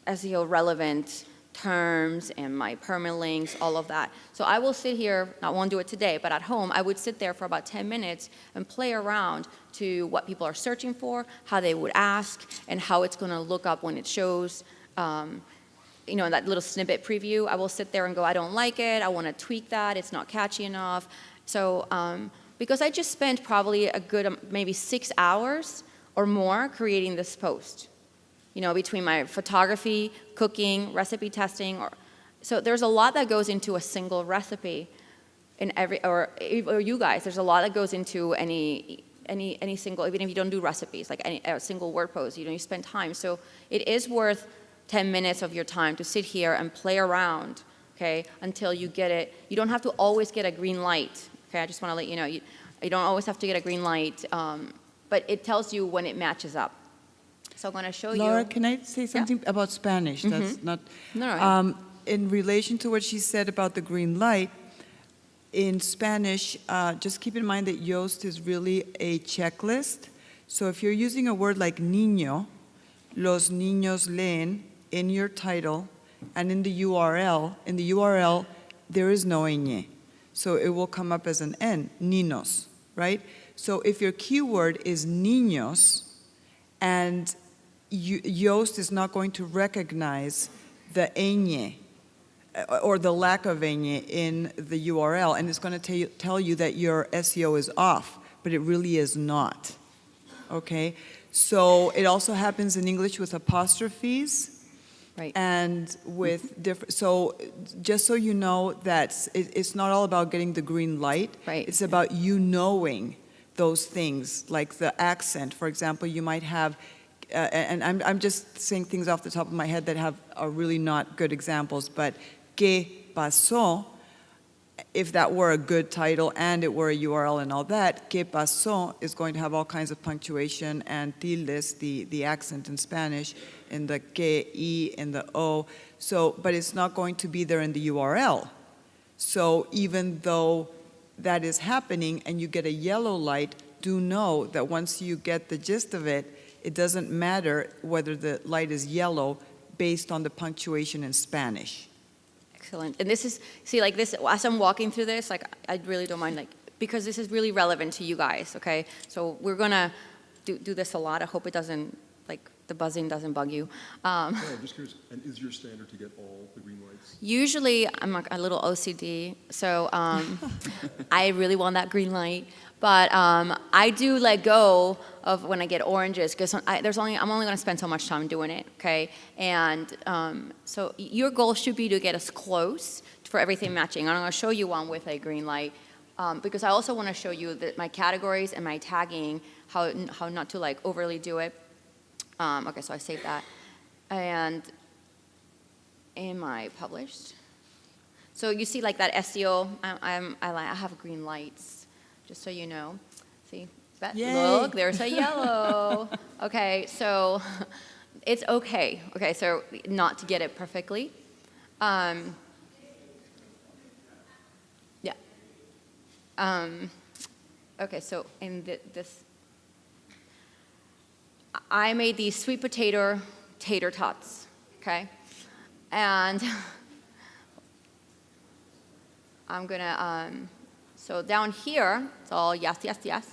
SEO relevant terms and my permalinks, all of that. So I will sit here, I won't do it today, but at home, I would sit there for about 10 minutes and play around to what people are searching for, how they would ask, and how it's going to look up when it shows, that little snippet preview. I will sit there and go, I don't like it, I want to tweak that, it's not catchy enough. So because I just spent probably a good maybe 6 hours or more creating this post. Between my photography, cooking, recipe testing, so there's a lot that goes into a single recipe. Or you guys, there's a lot that goes into any single, even if you don't do recipes, a single word post. You spend time. So it is worth 10 minutes of your time to sit here and play around, okay, until you get it. You don't have to always get a green light. Okay, I just want to let you know, you don't always have to get a green light, but it tells you when it matches up. So I'm going to show you. Laura, can I say something about Spanish? That's not. No. In relation to what she said about the green light, in Spanish, just keep in mind that Yoast is really a checklist. So if you're using a word like niño, los niños leen in your title, and in the URL, there is no ñ. So it will come up as an N, ninos, right? So if your keyword is niños, and Yoast is not going to recognize the ñ or the lack of ñ in the URL, and it's going to tell you that your SEO is off, but it really is not. Okay? So it also happens in English with apostrophes. Right. And with different, so just so you know that it's not all about getting the green light. Right. It's about you knowing those things, like the accent. For example, you might have, and I'm just saying things off the top of my head that are really not good examples, but ¿qué pasó? If that were a good title and it were a URL and all that, ¿qué pasó? Is going to have all kinds of punctuation and tildes, the accent in Spanish, in the que, y, in the o. So, but it's not going to be there in the URL. So even though that is happening and you get a yellow light, do know that once you get the gist of it, it doesn't matter whether the light is yellow based on the punctuation in Spanish. Excellent. And this is, this, as I'm walking through this, I really don't mind, because this is really relevant to you guys, okay? So we're going to do this a lot. I hope it doesn't, the buzzing doesn't bug you. I'm just curious, and is your standard to get all the green lights? Usually, I'm a little OCD, so I really want that green light. But I do let go of when I get oranges, because I'm only going to spend so much time doing it, okay? And so your goal should be to get as close for everything matching. And I'm going to show you one with a green light, because I also want to show you that my categories and my tagging, how not to overly do it. Okay, so I saved that. And am I published? So you see like that SEO, I have green lights, just so you know. See, Yay. look, there's a yellow. Okay, so it's okay. Okay, so not to get it perfectly. Yeah. Okay, so in this, I made these sweet potato tater tots, okay? And I'm gonna, so down here, it's all yes, yes, yes.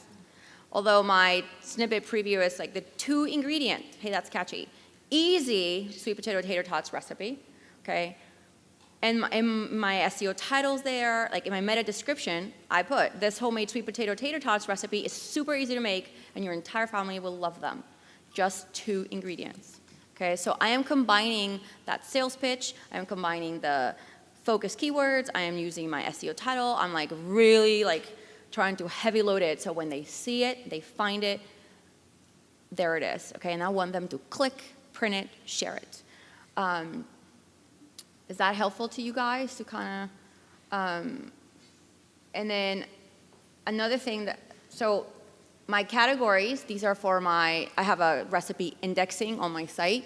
Although my snippet preview is like the 2 ingredient, hey, that's catchy. Easy sweet potato tater tots recipe, okay? And in my SEO titles there, like in my meta description, I put this homemade sweet potato tater tots recipe is super easy to make and your entire family will love them. Just 2 ingredients, okay? So I am combining that sales pitch, I am combining the focus keywords, I am using my SEO title, I'm like really like trying to heavy load it so when they see it, they find it, there it is, okay? And I want them to click, print it, share it. Is that helpful to you guys to kind of, and then another thing that, so my categories, these are for I have a recipe indexing on my site.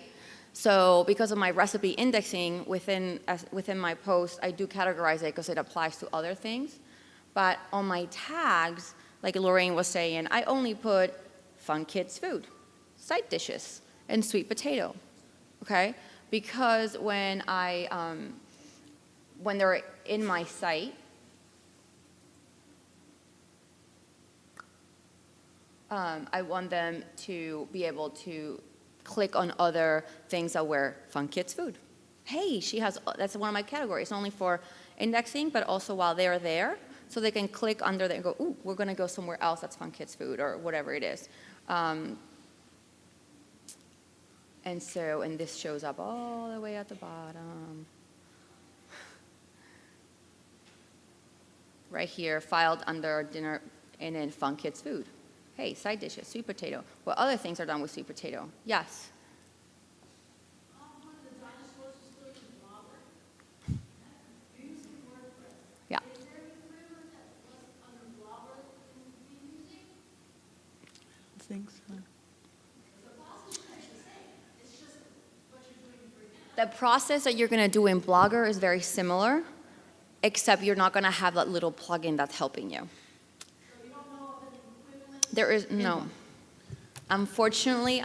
So because of my recipe indexing within my post, I do categorize it because it applies to other things. But on my tags, like Lorraine was saying, I only put fun kids food, side dishes, and sweet potato, okay? Because when they're in my site, I want them to be able to click on other things that were fun kids food. Hey, that's one of my categories, not only for indexing, but also while they're there, so they can click under there and go, ooh, we're gonna go somewhere else that's fun kids food, or whatever it is. And this shows up all the way at the bottom. Right here, filed under dinner, and then fun kids food. Hey, side dishes, sweet potato. What other things are done with sweet potato? Yes? One of the dinosaurs was still in blogger. Using WordPress. Yeah. Is there any framework that was under blogger that you would be using? I think so. The process is the same. It's just what you're doing for now. The process that you're going to do in Blogger is very similar, except you're not going to have that little plugin that's helping you. So you don't know of an equivalent? There is no. Unfortunately,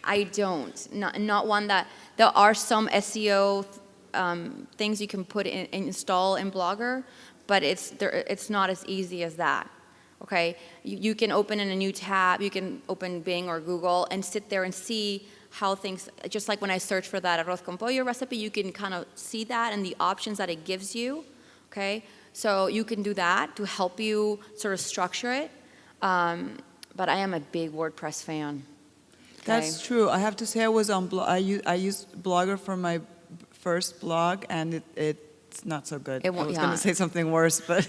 I don't. Not one that. There are some SEO things you can install in Blogger, but it's not as easy as that. Okay, you can open in a new tab. You can open Bing or Google and sit there and see how things. Just like when I search for that arroz con pollo recipe, you can kind of see that and the options that it gives you. Okay, so you can do that to help you sort of structure it. But I am a big WordPress fan. Okay? That's true. I have to say I was on I used Blogger for my first blog, and it's not so good. I was going to say something worse, but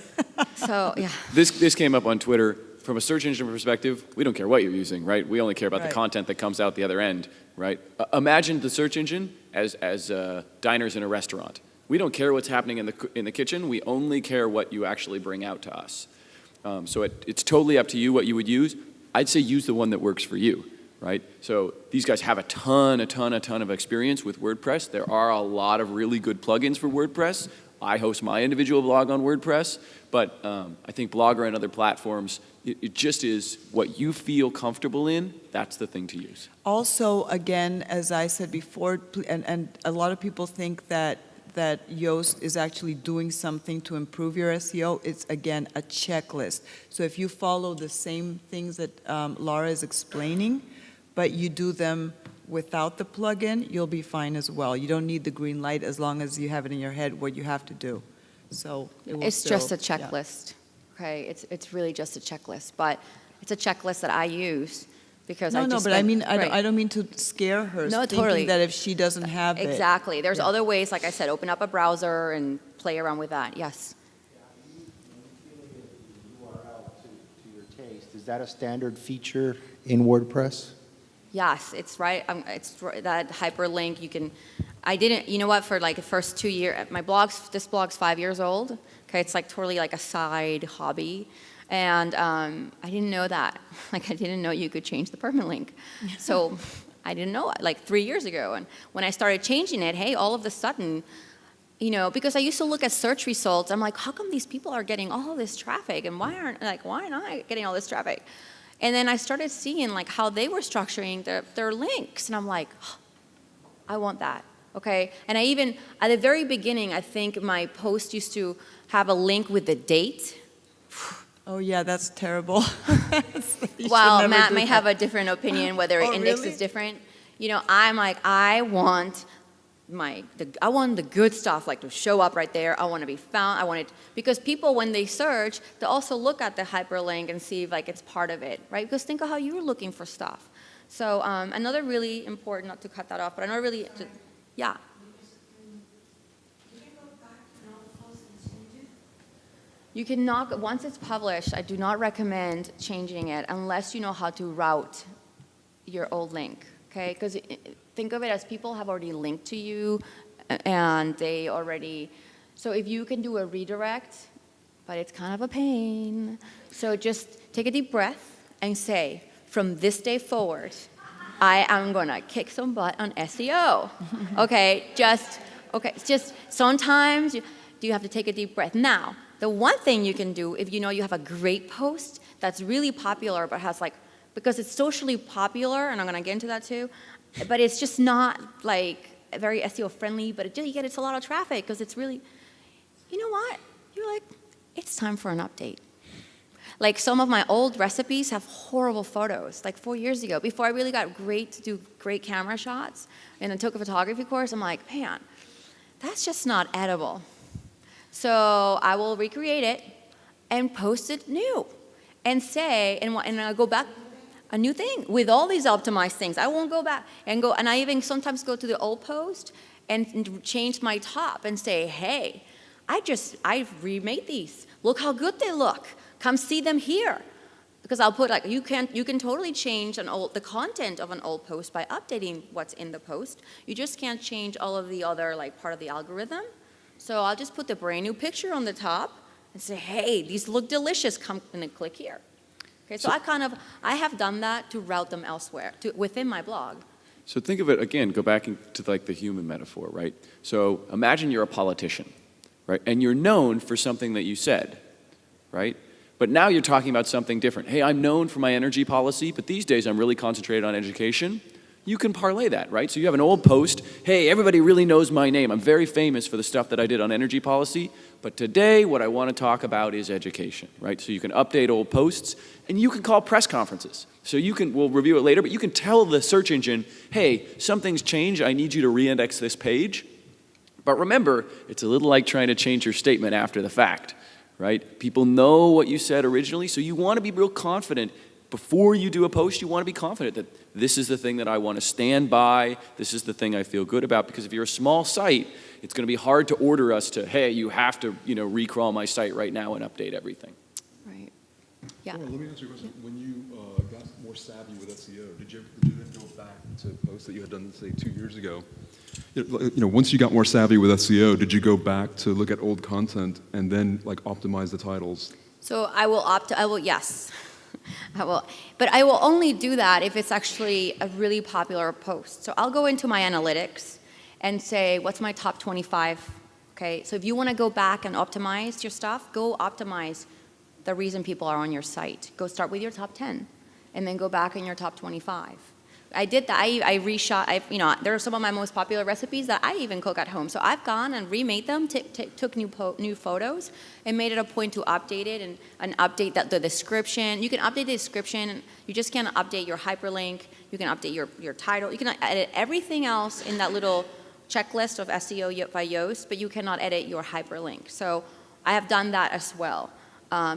So yeah. This came up on Twitter. From a search engine perspective, we don't care what you're using, right? We only care about the Right. content that comes out the other end, right? Imagine the search engine as diners in a restaurant. We don't care what's happening in the kitchen. We only care what you actually bring out to us. So it's totally up to you what you would use. I'd say use the one that works for you, right? So these guys have a ton of experience with WordPress. There are a lot of really good plugins for WordPress. I host my individual blog on WordPress, but I think Blogger and other platforms, it just is what you feel comfortable in, that's the thing to use. also, again, as I said before, and a lot of people think that Yoast is actually doing something to improve your SEO. It's, again, a checklist. So if you follow the same things that Laura is explaining, but you do them without the plugin, you'll be fine as well. You don't need the green light as long as you have it in your head what you have to do. So it will It's just a still- yeah. checklist. Okay, it's really just a checklist, but it's a checklist that I use because I No, just but I mean, right. I don't mean to scare her, No, thinking totally. that if she doesn't have it. Exactly. There's Yeah. other ways, like I said, open up a browser and play around with that. Yes. URL to your taste, is that a standard feature in WordPress? Yes, it's right. That hyperlink. I didn't. You know what? For like the first 2 years, this blog's 5 years old. Okay, it's like totally like a side hobby, and I didn't know that. Like I didn't know you could change the permalink. So I didn't know it, like 3 years ago. And when I started changing it, hey, all of a sudden, because I used to look at search results, I'm like, how come these people are getting all this traffic, and why aren't I getting all this traffic? And then I started seeing like how they were structuring their links, and I'm like, oh, I want that. Okay, and I even at the very beginning, I think my post used to have a link with the date. Oh yeah, that's terrible. You Well, should never Matt do may that. have a different opinion whether Oh, index really? is different. I'm like, I want the good stuff like to show up right there. I want to be found. I want it because people when they search, they also look at the hyperlink and see if like it's part of it, right? Because think of how you're looking for stuff. So another really important, not to cut that off, but another really, yeah. You cannot, once it's published, I do not recommend changing it unless you know how to route your old link, okay? Because think of it as people have already linked to you and they already, so if you can do a redirect, but it's kind of a pain. So just take a deep breath and say, from this day forward, I am gonna kick some butt on SEO, okay? Just sometimes you have to take a deep breath. Now, the one thing you can do if you know you have a great post that's really popular but has like, because it's socially popular, and I'm gonna get into that too, but it's just not like very SEO friendly, but it's a lot of traffic because it's really, you know what? You're like, it's time for an update. Like some of my old recipes have horrible photos, like 4 years ago. Before I really got great to do great camera shots and then took a photography course, I'm like, man, that's just not edible. So I will recreate it and post it new and say, and I'll go back, a new thing with all these optimized things. I won't go back and I even sometimes go to the old post and change my top and say, hey, I've remade these. Look how good they look. Come see them here. Because I'll put like, you can totally change the content of an old post by updating what's in the post. You just can't change all of the other like part of the algorithm. So I'll just put the brand new picture on the top and say, hey, these look delicious, come and then click here. Okay, so I have done that to route them elsewhere, within my blog. So think of it, again, go back to like the human metaphor, right? So imagine you're a politician, right? And you're known for something that you said, right? But now you're talking about something different. Hey, I'm known for my energy policy, but these days I'm really concentrated on education. You can parlay that, right? So you have an old post, hey, everybody really knows my name. I'm very famous for the stuff that I did on energy policy, but today what I want to talk about is education, right? So you can update old posts, and you can call press conferences. So we'll review it later, but you can tell the search engine, hey, something's changed, I need you to re-index this page. But remember, it's a little like trying to change your statement after the fact, right? People know what you said originally, so you want to be real confident. Before you do a post, you want to be confident that this is the thing that I want to stand by, this is the thing I feel good about, because if you're a small site, it's going to be hard to order us to, hey, you have to, recrawl my site right now and update everything. Right. Yeah. Let me ask you a question. When you got more savvy with SEO, did you then go back to posts that you had done, say, 2 years ago? Once you got more savvy with SEO, did you go back to look at old content and then like optimize the titles? So yes. I will, but I will only do that if it's actually a really popular post. So I'll go into my analytics and say, what's my top 25? Okay, so if you want to go back and optimize your stuff, go optimize the reason people are on your site. Go start with your top 10, and then go back in your top 25. I did that. I reshot. There are some of my most popular recipes that I even cook at home. So I've gone and remade them, took new photos, and made it a point to update it and update the description. You can update the description. You just can't update your hyperlink. You can update your title. You can edit everything else in that little checklist of SEO by Yoast, but you cannot edit your hyperlink. So I have done that as well,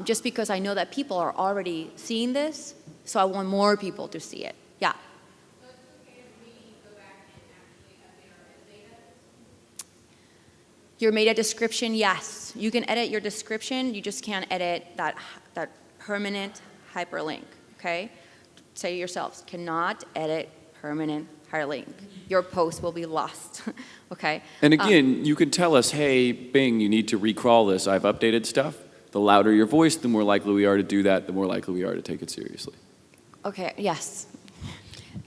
just because I know that people are already seeing this. So I want more people to see it. Yeah. Your meta description, yes. You can edit your description, you just can't edit that permanent hyperlink, okay? Say yourselves, cannot edit permanent hard link. Your post will be lost, okay? And again, you could tell us, hey, Bing, you need to recrawl this. I've updated stuff. The louder your voice, the more likely we are to do that, the more likely we are to take it seriously. Okay, yes.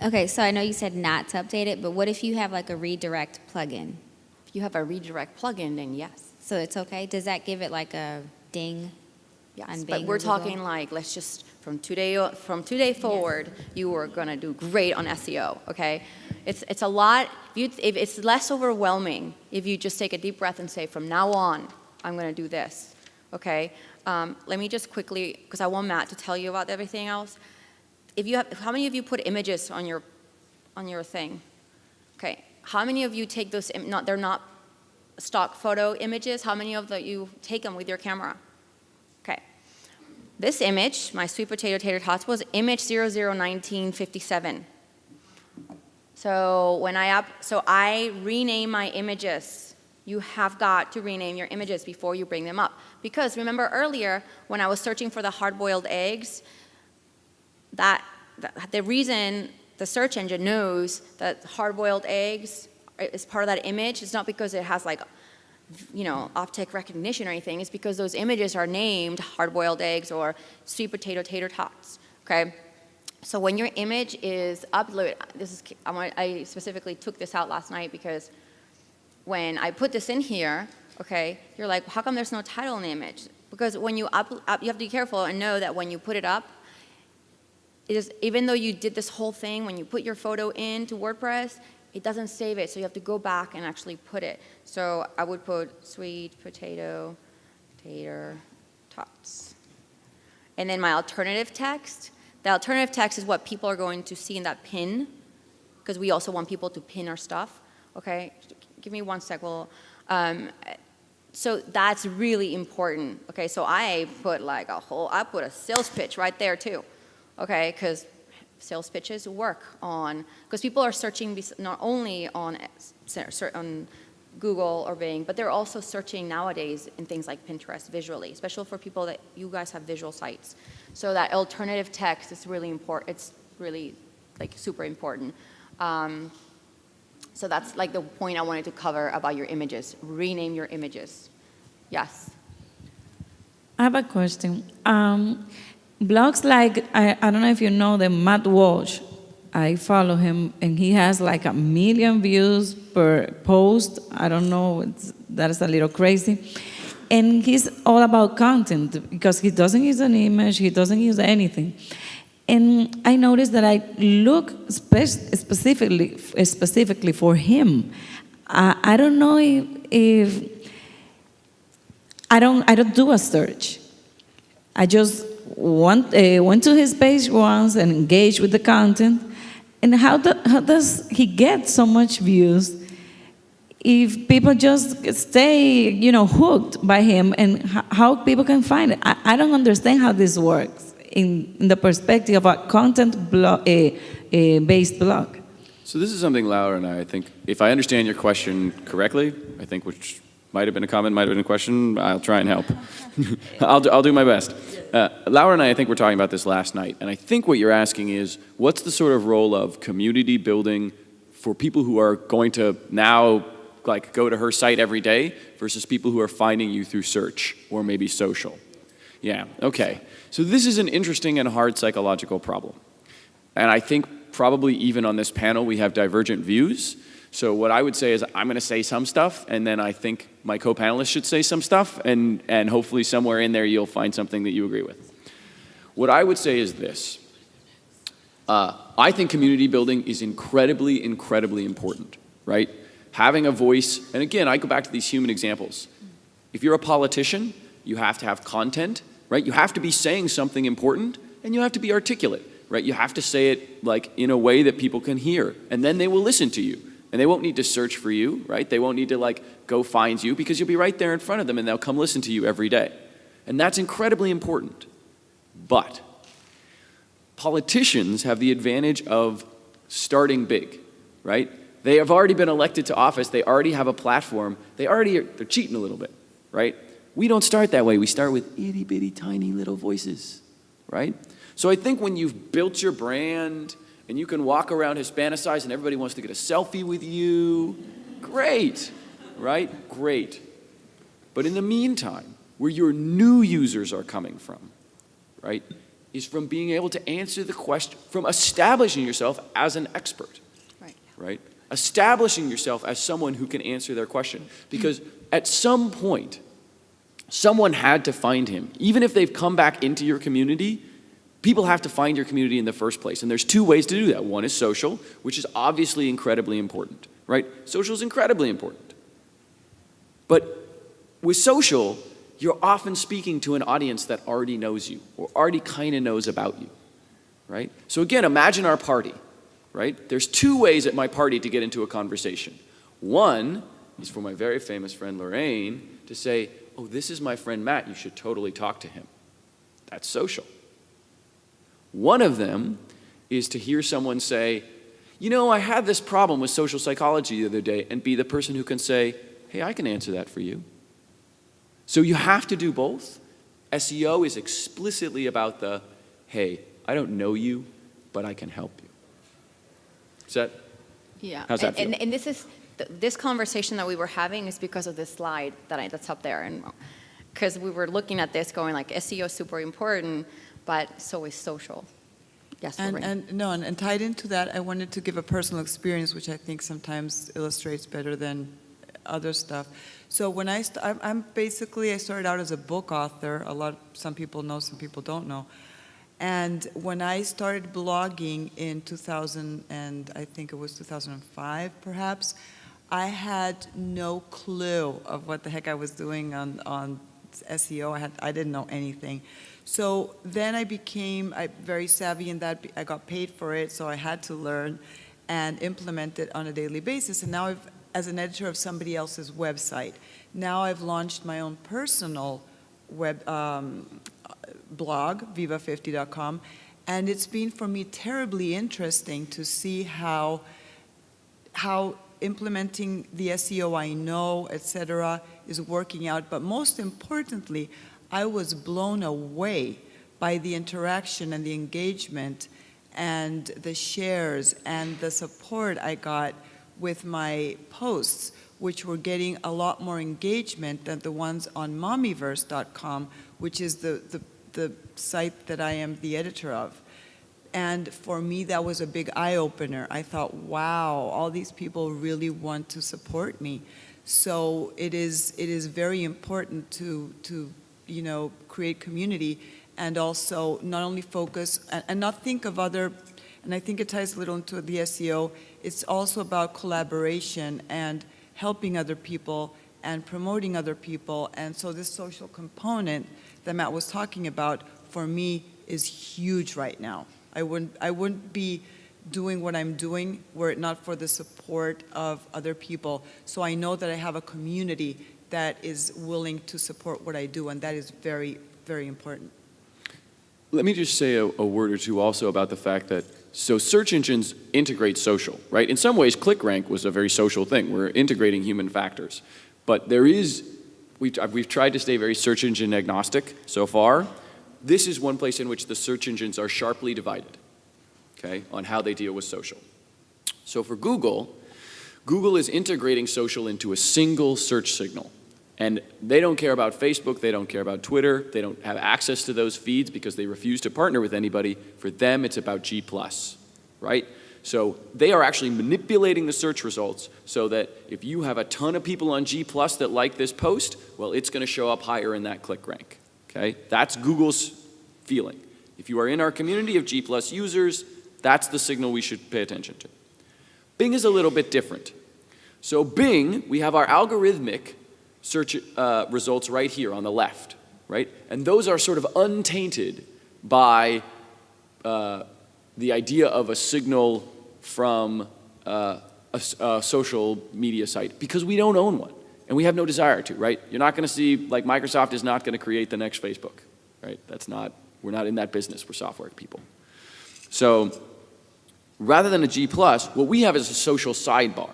Okay, so I know you said not to update it, but what if you have like a redirect plugin? If you have a redirect plugin, then yes. So it's okay? Does that give it like a ding? Yes, On but Bing we're or Google? talking like, let's just, from today forward, you are gonna do great on SEO, okay? It's a lot, it's less overwhelming if you just take a deep breath and say, from now on, I'm gonna do this, okay? Let me just quickly, because I want Matt to tell you about everything else. How many of you put images on your thing? Okay, how many of you take those, they're not stock photo images, how many of you take them with your camera? Okay. This image, my sweet potato tater tots, was image 001957. So I rename my images. You have got to rename your images before you bring them up. Because remember earlier, when I was searching for the hard-boiled eggs, the reason the search engine knows that hard-boiled eggs is part of that image is not because it has like, optic recognition or anything. It's because those images are named hard-boiled eggs or sweet potato tater tots, okay? So when your image is uploaded, I specifically took this out last night because when I put this in here, okay, you're like, how come there's no title in the image? Because when you you have to be careful and know that when you put it up, even though you did this whole thing, when you put your photo into WordPress, it doesn't save it, so you have to go back and actually put it. So I would put sweet potato tater tots. And then my alternative text, the alternative text is what people are going to see in that pin, because we also want people to pin our stuff, okay? Give me one sec. So that's really important, okay? So I put like I put a sales pitch right there too, okay? Because sales pitches work because people are searching not only on Google or Bing, but they're also searching nowadays in things like Pinterest visually, especially for people that you guys have visual sites. So that alternative text is really important. It's really like super important. So that's like the point I wanted to cover about your images. Rename your images. Yes. I have a question. Blogs like, I don't know if you know the Matt Walsh. I follow him, and he has like 1 million views per post. I don't know, that is a little crazy. And he's all about content because he doesn't use an image, he doesn't use anything. And I noticed that I look specifically for him. I don't know if I don't do a search. I just went to his page once and engaged with the content. And how does he get so much views if people just stay, hooked by him, and how people can find it? I don't understand how this works in the perspective of a content-based blog. So this is something Laura and I think, if I understand your question correctly, I think which might have been a comment, might have been a question, I'll try and help. I'll do my best. Laura and I think we're talking about this last night, and I think what you're asking is, what's the sort of role of community building for people who are going to now go to her site every day versus people who are finding you through search or maybe social? Yeah, okay. So this is an interesting and hard psychological problem. And I think probably even on this panel we have divergent views. So what I would say is I'm going to say some stuff, and then I think my co-panelists should say some stuff, and hopefully somewhere in there you'll find something that you agree with. What I would say is this. I think community building is incredibly, incredibly important, right? Having a voice, and again, I go back to these human examples. If you're a politician, you have to have content, right? You have to be saying something important, and you have to be articulate, right? You have to say it in a way that people can hear, and then they will listen to you. And they won't need to search for you, right? They won't need to go find you because you'll be right there in front of them and they'll come listen to you every day. And that's incredibly important. But politicians have the advantage of starting big, right? They have already been elected to office. They already have a platform. They're cheating a little bit, right? We don't start that way. We start with itty bitty tiny little voices, right? So I think when you've built your brand, and you can walk around Hispanicized and everybody wants to get a selfie with you. Great, right? Great. But in the meantime, where your new users are coming from, right, is from being able to answer the question, from establishing yourself as an expert, right? Establishing yourself as someone who can answer their question. Because at some point, someone had to find him. Even if they've come back into your community, people have to find your community in the first place. And there's two ways to do that. One is social, which is obviously incredibly important, right? Social is incredibly important. But with social, you're often speaking to an audience that already knows you or already kind of knows about you, right? So again, imagine our party, right? There's two ways at my party to get into a conversation. One is for my very famous friend Lorraine to say, oh, this is my friend Matt, you should totally talk to him. That's social. One of them is to hear someone say, you know, I had this problem with social psychology the other day, and be the person who can say, hey, I can answer that for you. So you have to do both. SEO is explicitly about the, hey, I don't know you, but I can help you. Is that, Yeah. how's that feel? And this is, this conversation that we were having is because of this slide that's up there. And because we were looking at this going like, SEO is super important, but so is social. Yes, Lorraine. And tied into that, I wanted to give a personal experience, which I think sometimes illustrates better than other stuff. So when I started out as a book author. Some people know, some people don't know. And when I started blogging in 2000, and I think it was 2005 perhaps, I had no clue of what the heck I was doing on SEO. I didn't know anything. So then I became very savvy in that. I got paid for it, so I had to learn and implement it on a daily basis. And now as an editor of somebody else's website, now I've launched my own personal web blog, viva50.com, and it's been for me terribly interesting to see how implementing the SEO I know, etc., is working out. But most importantly, I was blown away by the interaction and the engagement and the shares and the support I got with my posts, which were getting a lot more engagement than the ones on mommyverse.com, which is the site that I am the editor of. And for me, that was a big eye-opener. I thought, wow, all these people really want to support me. So it is very important to create community, and also not only focus and not think of other, and I think it ties a little into the SEO, it's also about collaboration and helping other people and promoting other people. And so this social component that Matt was talking about, for me, is huge right now. I wouldn't be doing what I'm doing were it not for the support of other people. So I know that I have a community that is willing to support what I do, and that is very, very important. Let me just say a word or two also about the fact that, so search engines integrate social, right? In some ways, ClickRank was a very social thing. We're integrating human factors. But we've tried to stay very search engine agnostic so far. This is one place in which the search engines are sharply divided, okay, on how they deal with social. So for Google, Google is integrating social into a single search signal. And they don't care about Facebook, they don't care about Twitter, they don't have access to those feeds because they refuse to partner with anybody. For them, it's about G+, right? So they are actually manipulating the search results so that if you have a ton of people on G+ that like this post, well, it's going to show up higher in that click rank, okay? That's Google's feeling. If you are in our community of G+ users, that's the signal we should pay attention to. Bing is a little bit different. So Bing, we have our algorithmic search results right here on the left, right? And those are sort of untainted by the idea of a signal from a social media site, because we don't own one and we have no desire to, right? You're not going to see, like, Microsoft is not going to create the next Facebook, right? We're not in that business. We're software people. So rather than a G+, what we have is a social sidebar,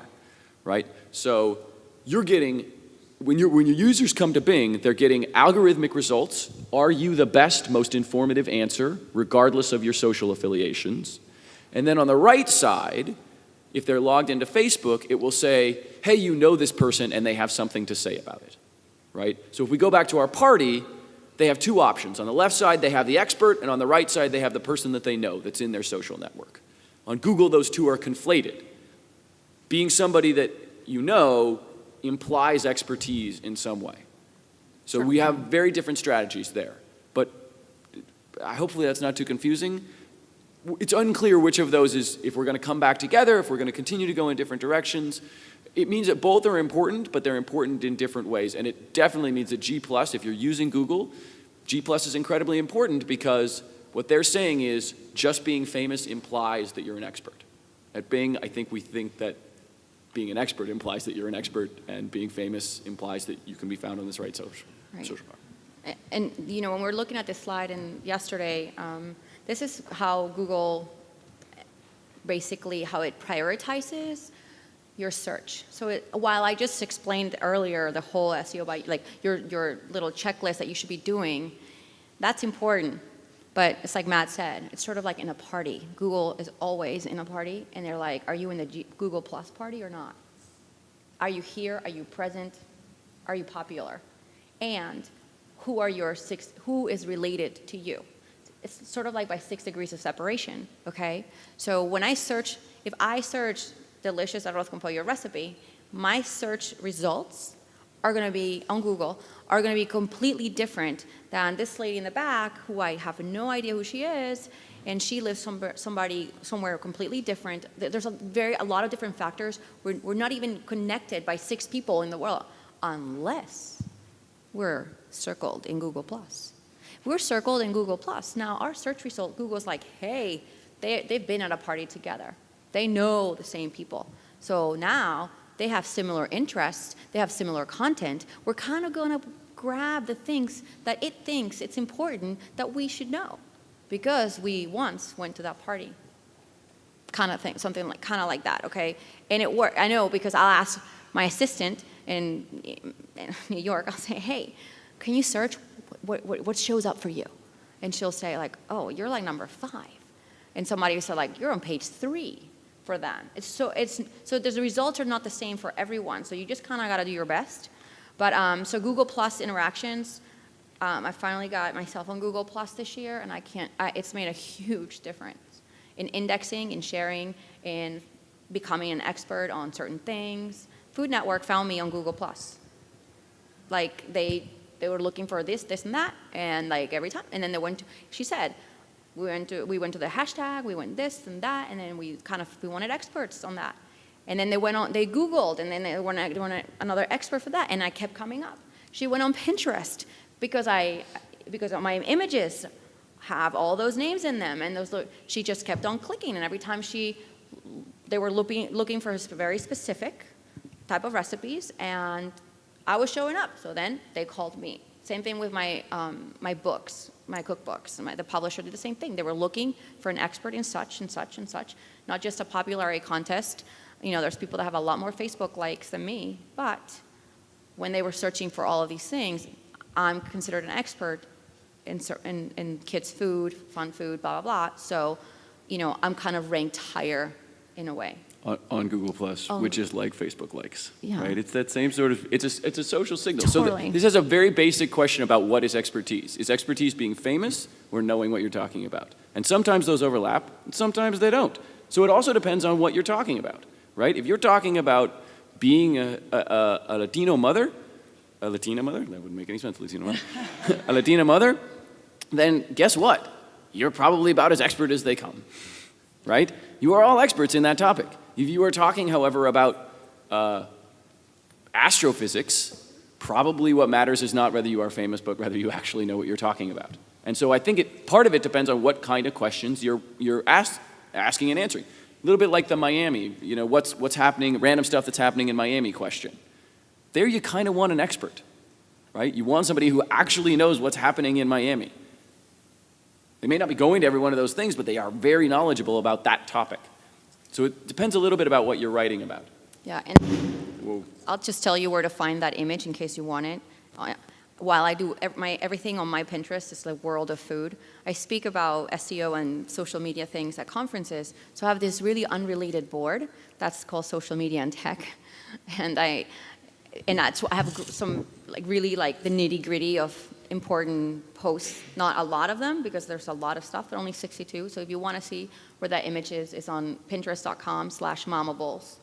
right? So you're getting, when your users come to Bing, they're getting algorithmic results. Are you the best, most informative answer, regardless of your social affiliations? And then on the right side, if they're logged into Facebook, it will say, hey, you know this person and they have something to say about it, right? So if we go back to our party, they have two options. On the left side, they have the expert, and on the right side, they have the person that they know that's in their social network. On Google, those two are conflated. Being somebody that you know implies expertise in some way. So we have very different strategies there. But hopefully that's not too confusing. It's unclear which of those is, if we're going to come back together, if we're going to continue to go in different directions. It means that both are important, but they're important in different ways. And it definitely means that G+, if you're using Google, G+ is incredibly important because what they're saying is just being famous implies that you're an expert. At Bing, I think we think that being an expert implies that you're an expert, and being famous implies that you can be found on this right social part. And you know, when we're looking at this slide and yesterday, this is how Google, basically how it prioritizes your search. So while I just explained earlier the whole SEO by like your little checklist that you should be doing, that's important. But it's like Matt said, it's sort of like in a party. Google is always in a party, and they're like, are you in the Google Plus party or not? Are you here? Are you present? Are you popular? And who is related to you? It's sort of like by 6 degrees of separation, okay? So when if I search delicious arroz con pollo recipe, my search results are going to be on Google are going to be completely different than this lady in the back who I have no idea who she is, and she lives somewhere completely different. There's a lot of different factors. We're not even connected by 6 people in the world unless we're circled in Google+. We're circled in Google+. Now our search result, Google's like, hey, they've been at a party together. They know the same people. So now they have similar interests, they have similar content. We're kind of going to grab the things that it thinks it's important that we should know because we once went to that party. Kind of thing, something like kind of like that, okay? And it worked. I know because I'll ask my assistant in New York, I'll say, hey, can you search what shows up for you? And she'll say like, oh, you're like number 5. And somebody will say like, you're on page 3. For that. So the results are not the same for everyone. So you just kind of got to do your best. But so Google Plus interactions, I finally got myself on Google Plus this year, and it's made a huge difference in indexing, in sharing, in becoming an expert on certain things. Food Network found me on Google Plus. Like they were looking for this, and that, and like every time, and then she said, we went to the hashtag, we went this and that, and then we wanted experts on that. And then they Googled, and then they wanted another expert for that, and I kept coming up. She went on Pinterest because my images have all those names in them, and she just kept on clicking, and every time they were looking for very specific type of recipes, and I was showing up, so then they called me. Same thing with my books, my cookbooks. The publisher did the same thing. They were looking for an expert in such and such and such, not just a popularity contest. You know, there's people that have a lot more Facebook likes than me, but when they were searching for all of these things, I'm considered an expert in kids' food, fun food, blah, blah, blah. So, you know, I'm kind of ranked higher in a way. On Google Plus, which is like Facebook likes, yeah. right? It's that same sort of, it's a social signal. Totally. So this has a very basic question about what is expertise. Is expertise being famous or knowing what you're talking about? And sometimes those overlap, and sometimes they don't. So it also depends on what you're talking about, right? If you're talking about being a Latino mother, a Latina mother, that wouldn't make any sense, Latino mother, a Latina mother, then guess what? You're probably about as expert as they come, right? You are all experts in that topic. If you are talking, however, about astrophysics, probably what matters is not whether you are famous, but whether you actually know what you're talking about. And so I think part of it depends on what kind of questions you're asking and answering. A little bit like the Miami, you know, what's happening, random stuff that's happening in Miami question. There you kind of want an expert, right? You want somebody who actually knows what's happening in Miami. They may not be going to every one of those things, but they are very knowledgeable about that topic. So it depends a little bit about what you're writing about. Yeah, and Whoa. I'll just tell you where to find that image in case you want it. while I do everything on my Pinterest is the world of food, I speak about SEO and social media things at conferences. So I have this really unrelated board that's called Social Media and Tech, and I have some really the nitty gritty of important posts. Not a lot of them because there's a lot of stuff, but only 62. So if you want to see where that image is, it's on Pinterest.com/momables.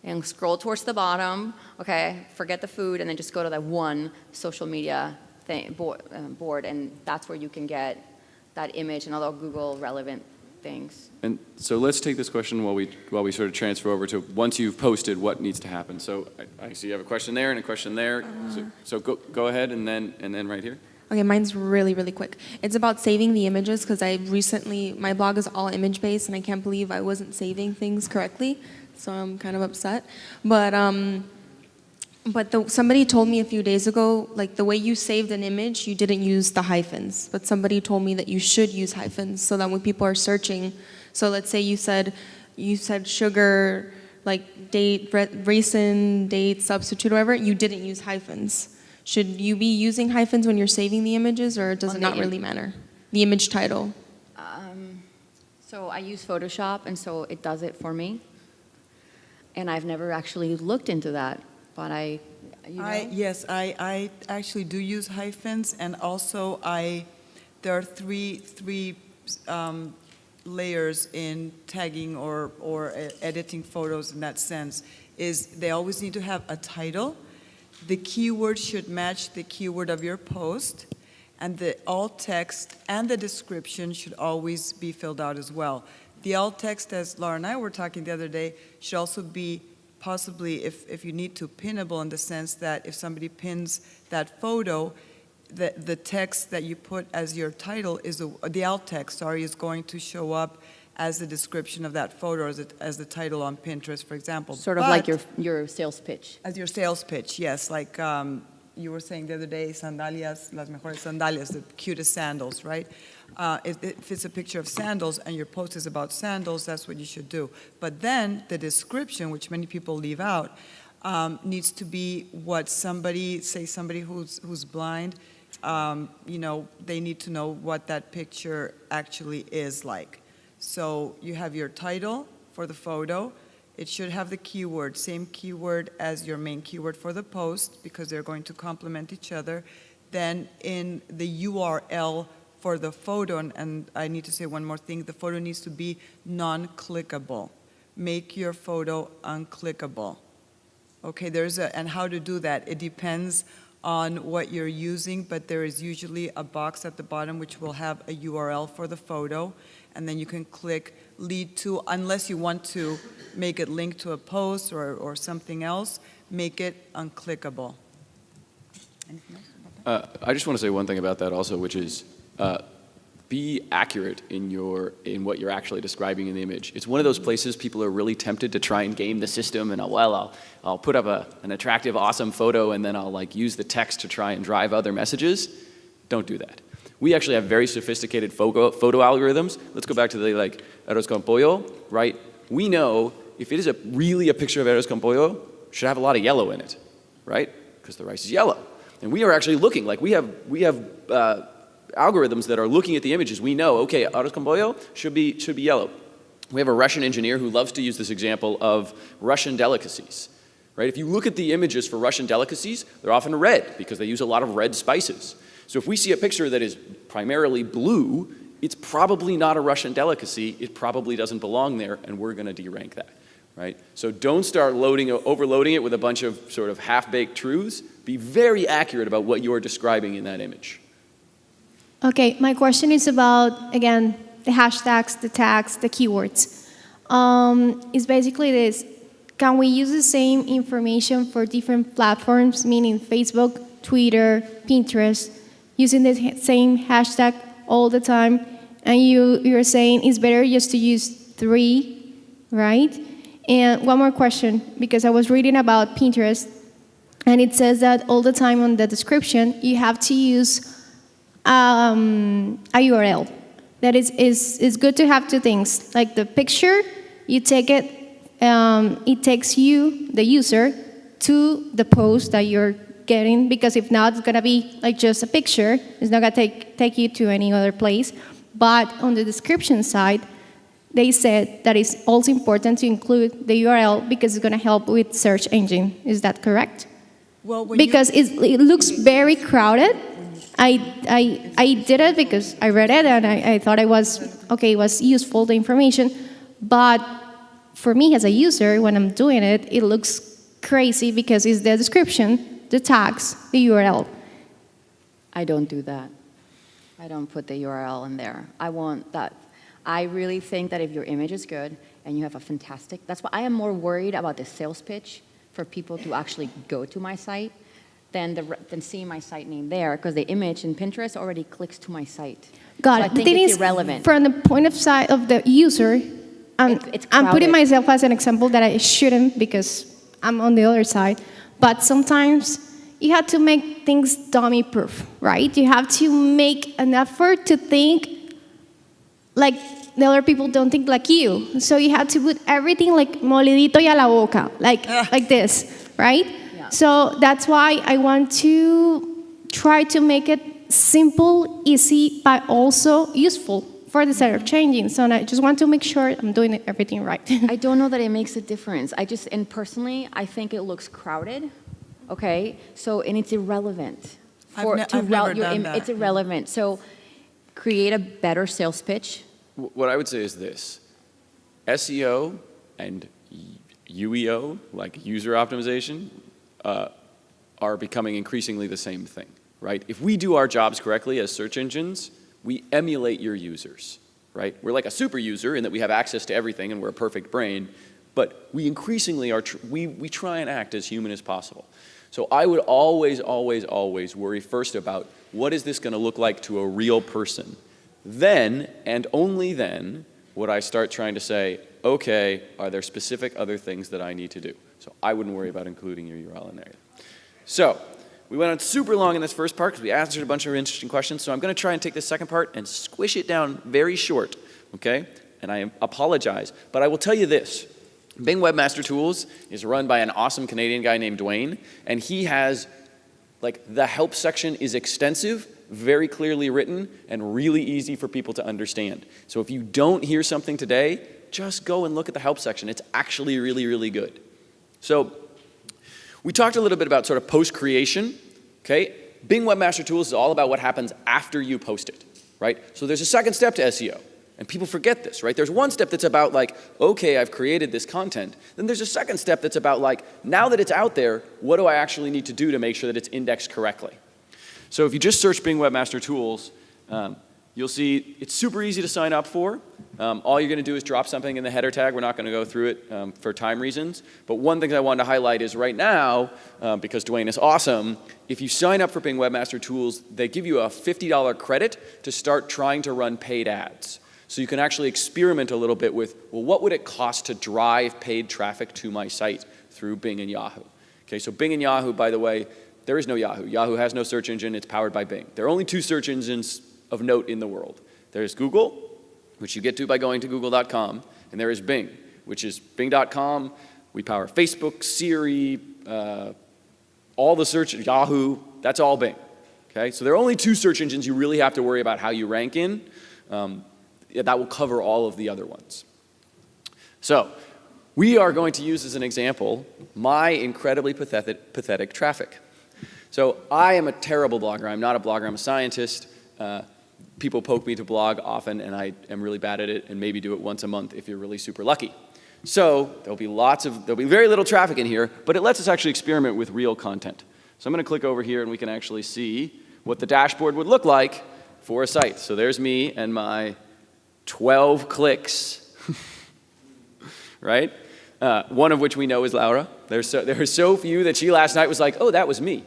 And scroll towards the bottom, okay, forget the food, and then just go to that one social media board, and that's where you can get that image and other Google relevant things. And so let's take this question while we sort of transfer over to once you've posted, what needs to happen. So I see you have a question there and a question there. So go ahead, and then right here. Okay, mine's really, really quick. It's about saving the images because my blog is all image-based, and I can't believe I wasn't saving things correctly, so I'm kind of upset. But somebody told me a few days ago, the way you saved an image, you didn't use the hyphens. But somebody told me that you should use hyphens so that when people are searching, so let's say you said sugar, date, raisin, date, substitute, whatever, you didn't use hyphens. Should you be using hyphens when you're saving the images, or does it not really matter? The image title. So I use Photoshop, and so it does it for me. And I've never actually looked into that, but Yes, I actually do use hyphens, and also there are three layers in tagging or editing photos in that sense. Is they always need to have a title. The keyword should match the keyword of your post, and the alt text and the description should always be filled out as well. The alt text, as Laura and I were talking the other day, should also be possibly, if you need to, pinnable in the sense that if somebody pins that photo, the text that you put as your title is the alt text, is going to show up as the description of that photo, as the title on Pinterest, for example. Sort of like your sales pitch. As your sales pitch, yes. Like you were saying the other day, sandalias, las mejores sandalias, the cutest sandals, right? If it's a picture of sandals and your post is about sandals, that's what you should do. But then the description, which many people leave out, needs to be what somebody who's blind, they need to know what that picture actually is like. So you have your title for the photo. It should have the keyword, same keyword as your main keyword for the post, because they're going to complement each other. Then in the URL for the photo, and I need to say one more thing, the photo needs to be non-clickable. Make your photo unclickable. Okay, and how to do that? It depends on what you're using, but there is usually a box at the bottom which will have a URL for the photo, and then you can click lead to, unless you want to make it link to a post or something else, make it unclickable. Anything else about that? I just want to say one thing about that also, which is be accurate in what you're actually describing in the image. It's one of those places people are really tempted to try and game the system, and I'll put up an attractive, awesome photo, and then I'll use the text to try and drive other messages. Don't do that. We actually have very sophisticated photo algorithms. Let's go back to the arroz con pollo, right? We know if it is really a picture of arroz con pollo, it should have a lot of yellow in it, right? Because the rice is yellow. And we are actually looking, we have algorithms that are looking at the images. We know, okay, arroz con pollo should be yellow. We have a Russian engineer who loves to use this example of Russian delicacies, right? If you look at the images for Russian delicacies, they're often red because they use a lot of red spices. So if we see a picture that is primarily blue, it's probably not a Russian delicacy. It probably doesn't belong there, and we're going to derank that, right? So don't start overloading it with a bunch of sort of half-baked truths. Be very accurate about what you're describing in that image. Okay, my question is about, again, the hashtags, the tags, the keywords. It's basically this. Can we use the same information for different platforms, meaning Facebook, Twitter, Pinterest, using the same hashtag all the time? And you're saying it's better just to use 3, right? And one more question, because I was reading about Pinterest, and it says that all the time on the description, you have to use a URL. That is good to have 2 things. Like the picture, you take it, it takes you, the user, to the post that you're getting, because if not, it's gonna be like just a picture. It's not gonna take you to any other place. But on the description side, they said that it's also important to include the URL because it's gonna help with search engine. Is that correct? Well, when Because it looks very crowded. I did it because I read it and I thought it was useful, the information. But for me as a user, when I'm doing it, it looks crazy because it's the description, the tags, the URL. I don't do that. I don't put the URL in there. I want that. I really think that if your image is good and you have a fantastic, that's why I am more worried about the sales pitch for people to actually go to my site than seeing my site name there, because the image in Pinterest already clicks to my site. Got So it. I think it's irrelevant. From the point of sight of the user, I'm putting crowded. myself as an example that I shouldn't because I'm on the other side. But sometimes you have to make things dummy-proof, right? You have to make an effort to think like the other people don't think like you. So you have to put everything like molidito y a la boca, like this, right? Yeah. So that's why I want to try to make it simple, easy, but also useful for the search changing. So I just want to make sure I'm doing everything right. I don't know that it makes a difference. And personally, I think it looks crowded, okay? So, and it's irrelevant. I've never done that. It's irrelevant. So create a better sales pitch. What I would say is this. SEO and UEO, like user optimization, are becoming increasingly the same thing, right? If we do our jobs correctly as search engines, we emulate your users, right? We're like a super user in that we have access to everything and we're a perfect brain, but we increasingly we try and act as human as possible. So I would always, always, always worry first about what is this going to look like to a real person. Then, and only then, would I start trying to say, okay, are there specific other things that I need to do? So I wouldn't worry about including your URL in there. So we went on super long in this first part because we answered a bunch of interesting questions. So I'm going to try and take this second part and squish it down very short, okay? And I apologize, but I will tell you this. Bing Webmaster Tools is run by an awesome Canadian guy named Dwayne, and he has, the help section is extensive, very clearly written, and really easy for people to understand. So if you don't hear something today, just go and look at the help section. It's actually really, really good. So we talked a little bit about sort of post-creation, okay? Bing Webmaster Tools is all about what happens after you post it, right? So there's a second step to SEO, and people forget this, right? There's one step that's about okay, I've created this content. Then there's a second step that's about now that it's out there, what do I actually need to do to make sure that it's indexed correctly? So if you just search Bing Webmaster Tools, you'll see it's super easy to sign up for. All you're going to do is drop something in the header tag. We're not going to go through it for time reasons. But one thing I wanted to highlight is right now, because Dwayne is awesome, if you sign up for Bing Webmaster Tools, they give you a $50 credit to start trying to run paid ads. So you can actually experiment a little bit with, well, what would it cost to drive paid traffic to my site through Bing and Yahoo? Okay, so Bing and Yahoo, by the way, there is no Yahoo. Yahoo has no search engine. It's powered by Bing. There are only two search engines of note in the world. There's Google, which you get to by going to google.com, and there is Bing, which is bing.com. We power Facebook, Siri, all the search, Yahoo, that's all Bing. Okay, so there are only two search engines you really have to worry about how you rank in. That will cover all of the other ones. So we are going to use as an example my incredibly pathetic traffic. So I am a terrible blogger. I'm not a blogger. I'm a scientist. People poke me to blog often, and I am really bad at it, and maybe do it once a month if you're really super lucky. So there'll be very little traffic in here, but it lets us actually experiment with real content. So I'm going to click over here, and we can actually see what the dashboard would look like for a site. So there's me and my 12 clicks, right? One of which we know is Laura. There are so few that she last night was like, oh, that was me.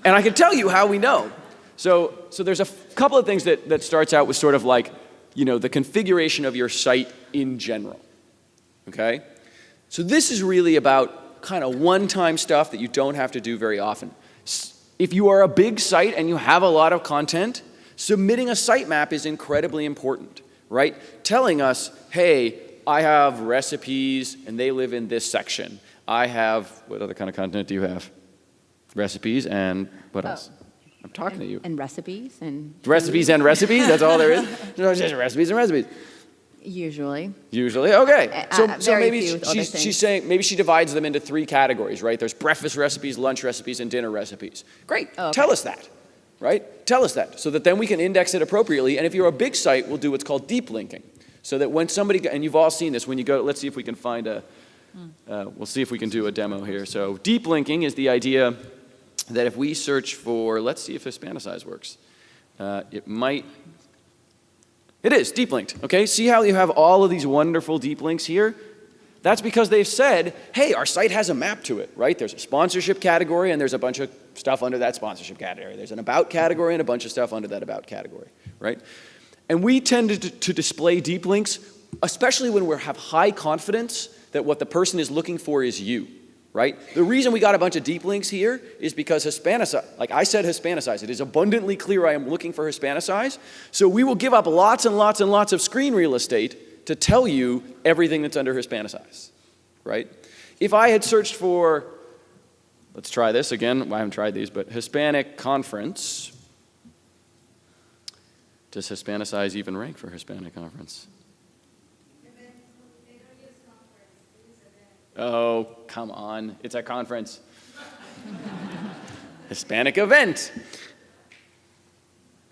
And I can tell you how we know. So there's a couple of things that starts out with sort of the configuration of your site in general, okay? So this is really about kind of one-time stuff that you don't have to do very often. If you are a big site and you have a lot of content, submitting a sitemap is incredibly important, right? Telling us, hey, I have recipes and they live in this section. I have, what other kind of content do you have? Recipes and what else? I'm talking to you. And recipes and Recipes and recipes, that's all there is? No, just recipes and recipes. usually. Usually, okay. So very maybe few with other she's things. saying, maybe she divides them into 3 categories, right? There's breakfast recipes, lunch recipes, and dinner recipes. Great, Okay. tell us that, right? Tell us that, so that then we can index it appropriately. And if you're a big site, we'll do what's called deep linking. So that when somebody, and you've all seen this, when you go, let's see if we can find we'll see if we can do a demo here. So deep linking is the idea that if we search for, let's see if Hispanicize works. It is deep linked, okay? See how you have all of these wonderful deep links here? That's because they've said, hey, our site has a map to it, right? There's a sponsorship category and there's a bunch of stuff under that sponsorship category. There's an about category and a bunch of stuff under that about category, right? And we tend to display deep links, especially when we have high confidence that what the person is looking for is you, right? The reason we got a bunch of deep links here is because Hispanicize, like I said Hispanicize, it is abundantly clear I am looking for Hispanicize, so we will give up lots and lots and lots of screen real estate to tell you everything that's under Hispanicize, right? If I had searched for, let's try this again, I haven't tried these, but Hispanic conference, does Hispanicize even rank for Hispanic conference? Oh, come on. It's a conference. Hispanic event.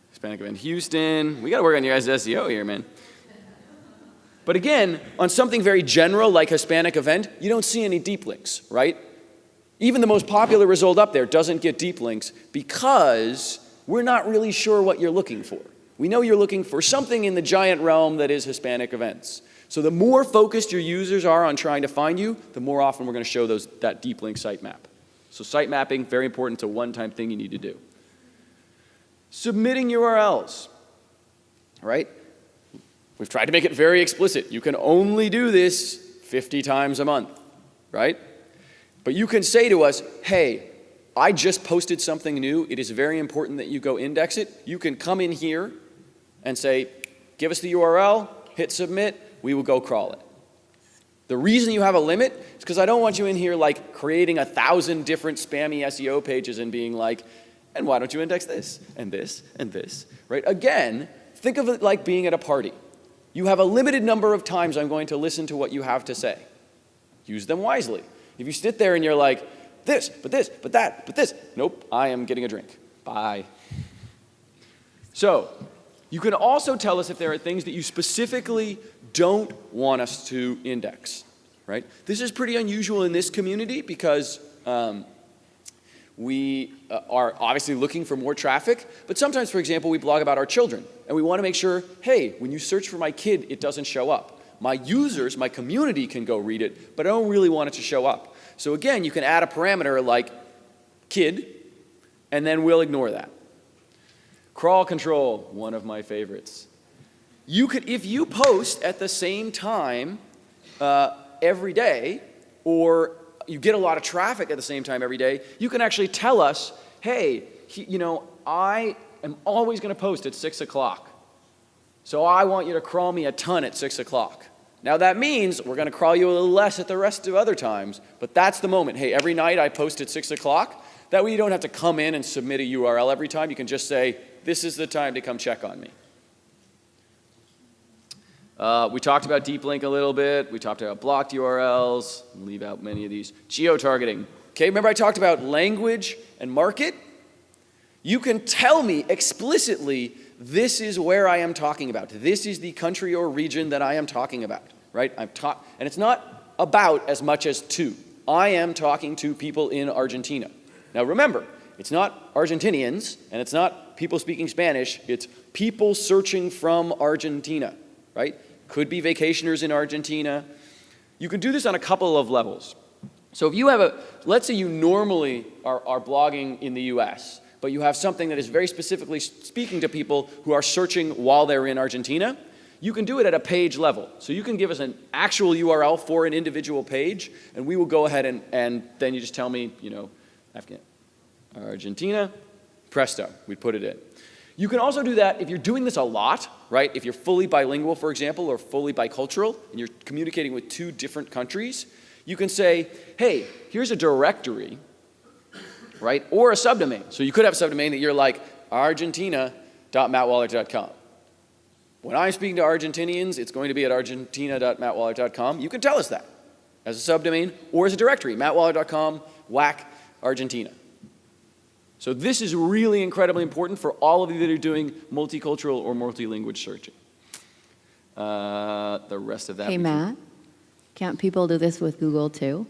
Hispanic event Houston. We got to work on your guys' SEO here, man. But again, on something very general like Hispanic event, you don't see any deep links, right? Even the most popular result up there doesn't get deep links because we're not really sure what you're looking for. We know you're looking for something in the giant realm that is Hispanic events. So the more focused your users are on trying to find you, the more often we're going to show that deep link site map. So site mapping, very important. It's a one-time thing you need to do. Submitting URLs, right? We've tried to make it very explicit. You can only do this 50 times a month, right? But you can say to us, hey, I just posted something new. It is very important that you go index it. You can come in here and say, give us the URL, hit submit, we will go crawl it. The reason you have a limit is because I don't want you in here like creating 1,000 different spammy SEO pages and being like, and why don't you index this, and this, and this, right? Again, think of it like being at a party. You have a limited number of times I'm going to listen to what you have to say. Use them wisely. If you sit there and you're like, this, but that, but this, nope, I am getting a drink. Bye. So, you can also tell us if there are things that you specifically don't want us to index, right? This is pretty unusual in this community because we are obviously looking for more traffic, but sometimes, for example, we blog about our children, and we want to make sure, hey, when you search for my kid, it doesn't show up. My users, my community can go read it, but I don't really want it to show up. So again, you can add a parameter like kid, and then we'll ignore that. Crawl control, one of my favorites. You could, if you post at the same time every day, or you get a lot of traffic at the same time every day, you can actually tell us, hey, I am always going to post at 6 o'clock. So I want you to crawl me a ton at 6 o'clock. Now that means we're going to crawl you a little less at the rest of other times, but that's the moment. Hey, every night I post at 6 o'clock. That way you don't have to come in and submit a URL every time. You can just say, this is the time to come check on me. We talked about deep link a little bit. We talked about blocked URLs. Leave out many of these. Geo-targeting. Okay, remember I talked about language and market? You can tell me explicitly, this is where I am talking about. This is the country or region that I am talking about, right? And it's not about as much as to. I am talking to people in Argentina. Now remember, it's not Argentinians, and it's not people speaking Spanish. It's people searching from Argentina, right? Could be vacationers in Argentina. You can do this on a couple of levels. So if you have let's say you normally are blogging in the US, but you have something that is very specifically speaking to people who are searching while they're in Argentina, you can do it at a page level. So you can give us an actual URL for an individual page, and we will go ahead and then you just tell me, Argentina, presto, we put it in. You can also do that if you're doing this a lot, right? If you're fully bilingual, for example, or fully bicultural, and you're communicating with 2 different countries, you can say, hey, here's a directory right? Or a subdomain. So you could have a subdomain that you're like argentina.mattwaller.com. When I'm speaking to Argentinians, it's going to be at argentina.mattwaller.com. You can tell us that as a subdomain or as a directory, mattwaller.com, whack Argentina. So this is really incredibly important for all of you that are doing multicultural or multilingual searching. The rest of that. Hey, Matt, can't people do this with Google too?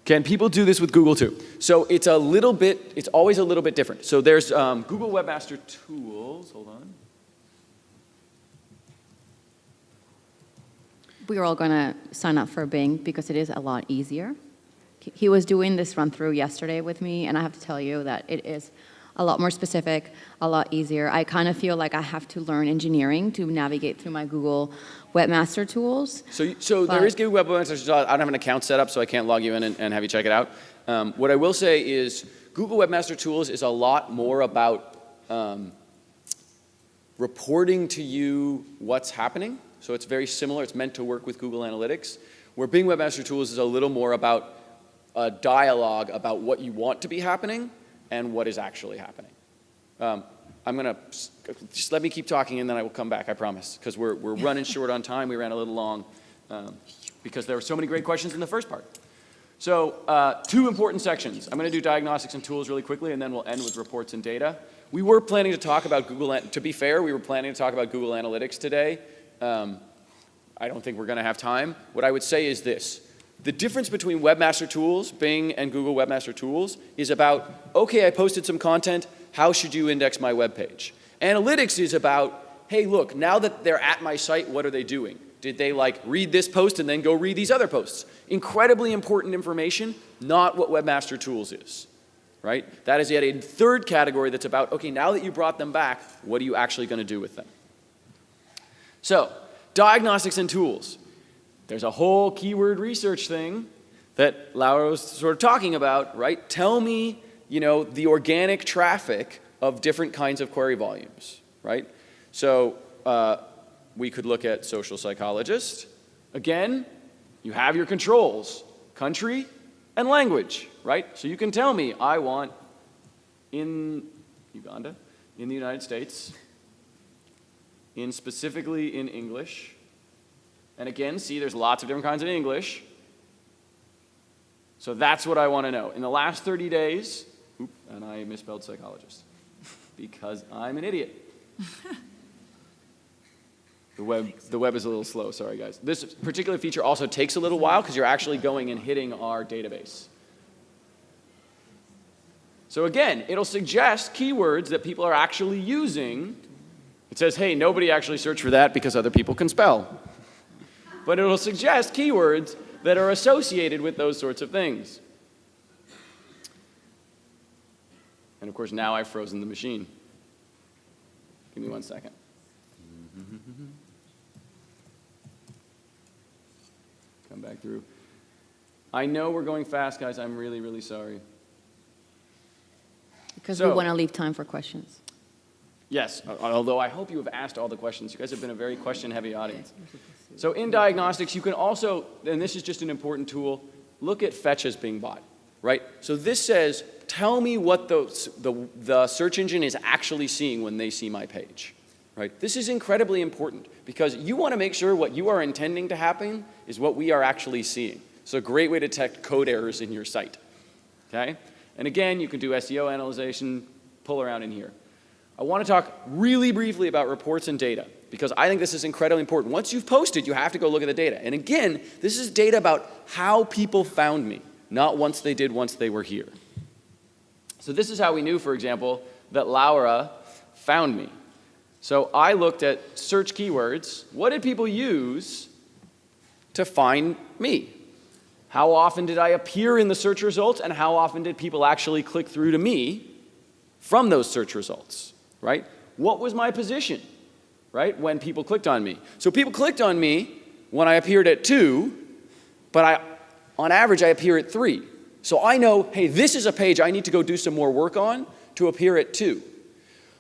Can people do this with Google too? So it's always a little bit different. So there's Google Webmaster Tools. Hold on. We are all going to sign up for Bing because it is a lot easier. He was doing this run through yesterday with me, and I have to tell you that it is a lot more specific, a lot easier. I kind of feel like I have to learn engineering to navigate through my Google Webmaster Tools. So there is Google Webmaster Tools. I don't have an account set up, so I can't log you in and have you check it out. What I will say is Google Webmaster Tools is a lot more about reporting to you what's happening. So it's very similar. It's meant to work with Google Analytics. Where Bing Webmaster Tools is a little more about a dialogue about what you want to be happening and what is actually happening. I'm going to just let me keep talking and then I will come back, I promise, because we're running short on time. We ran a little long because there were so many great questions in the first part. So 2 important sections. I'm going to do diagnostics and tools really quickly, and then we'll end with reports and data. We were planning to talk about Google, to be fair, we were planning to talk about Google Analytics today. I don't think we're going to have time. What I would say is this. The difference between Webmaster Tools, Bing, and Google Webmaster Tools is about, okay, I posted some content, how should you index my web page? Analytics is about, hey, look, now that they're at my site, what are they doing? Did they read this post and then go read these other posts? Incredibly important information, not what Webmaster Tools is, right? That is yet a third category that's about, okay, now that you brought them back, what are you actually going to do with them? So, diagnostics and tools. There's a whole keyword research thing that Laura was sort of talking about, right? Tell me, the organic traffic of different kinds of query volumes, right? So we could look at social psychologist. Again, you have your controls, country and language, right? So you can tell me, I want in Uganda, in the United States, specifically in English. And again, see, there's lots of different kinds of English. So that's what I want to know. In the last 30 days, and I misspelled psychologist because I'm an idiot. The web is a little slow, sorry guys. This particular feature also takes a little while because you're actually going and hitting our database. So again, it'll suggest keywords that people are actually using. It says, hey, nobody actually searched for that because other people can spell. But it'll suggest keywords that are associated with those sorts of things. And of course, now I've frozen the machine. Give me 1 second. Come back through. I know we're going fast, guys. I'm really, really sorry. Because we want to leave time for questions. Yes, although I hope you have asked all the questions. You guys have been a very question-heavy audience. So in diagnostics, you can also, and this is just an important tool, look at fetch as being bought, right? So this says, tell me what the search engine is actually seeing when they see my page, right? This is incredibly important because you want to make sure what you are intending to happen is what we are actually seeing. It's a great way to detect code errors in your site, okay? And again, you can do SEO analyzation, pull around in here. I want to talk really briefly about reports and data because I think this is incredibly important. Once you've posted, you have to go look at the data. And again, this is data about how people found me, not once they were here. So this is how we knew, for example, that Laura found me. So I looked at search keywords. What did people use to find me? How often did I appear in the search results and how often did people actually click through to me from those search results? Right? What was my position, right, when people clicked on me? So people clicked on me when I appeared at 2, but on average, I appear at 3. So I know, hey, this is a page I need to go do some more work on to appear at 2.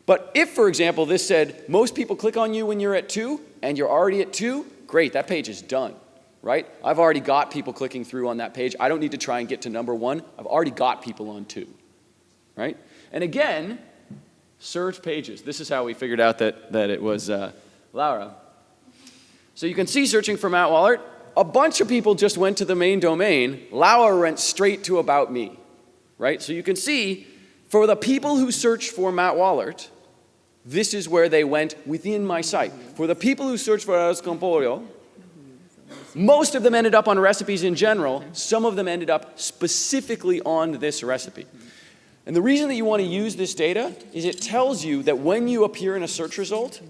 But if, for example, this said, most people click on you when you're at 2, and you're already at 2, great, that page is done, right? I've already got people clicking through on that page. I don't need to try and get to number 1. I've already got people on 2. right? And again, search pages. This is how we figured out that it was Laura. So you can see searching for Matt Wallert, a bunch of people just went to the main domain. Laura went straight to About Me, right? So you can see for the people who searched for Matt Wallert, this is where they went within my site. For the people who searched for Arroz con Pollo, most of them ended up on recipes in general. Some of them ended up specifically on this recipe. And the reason that you want to use this data is it tells you that when you appear in a search result,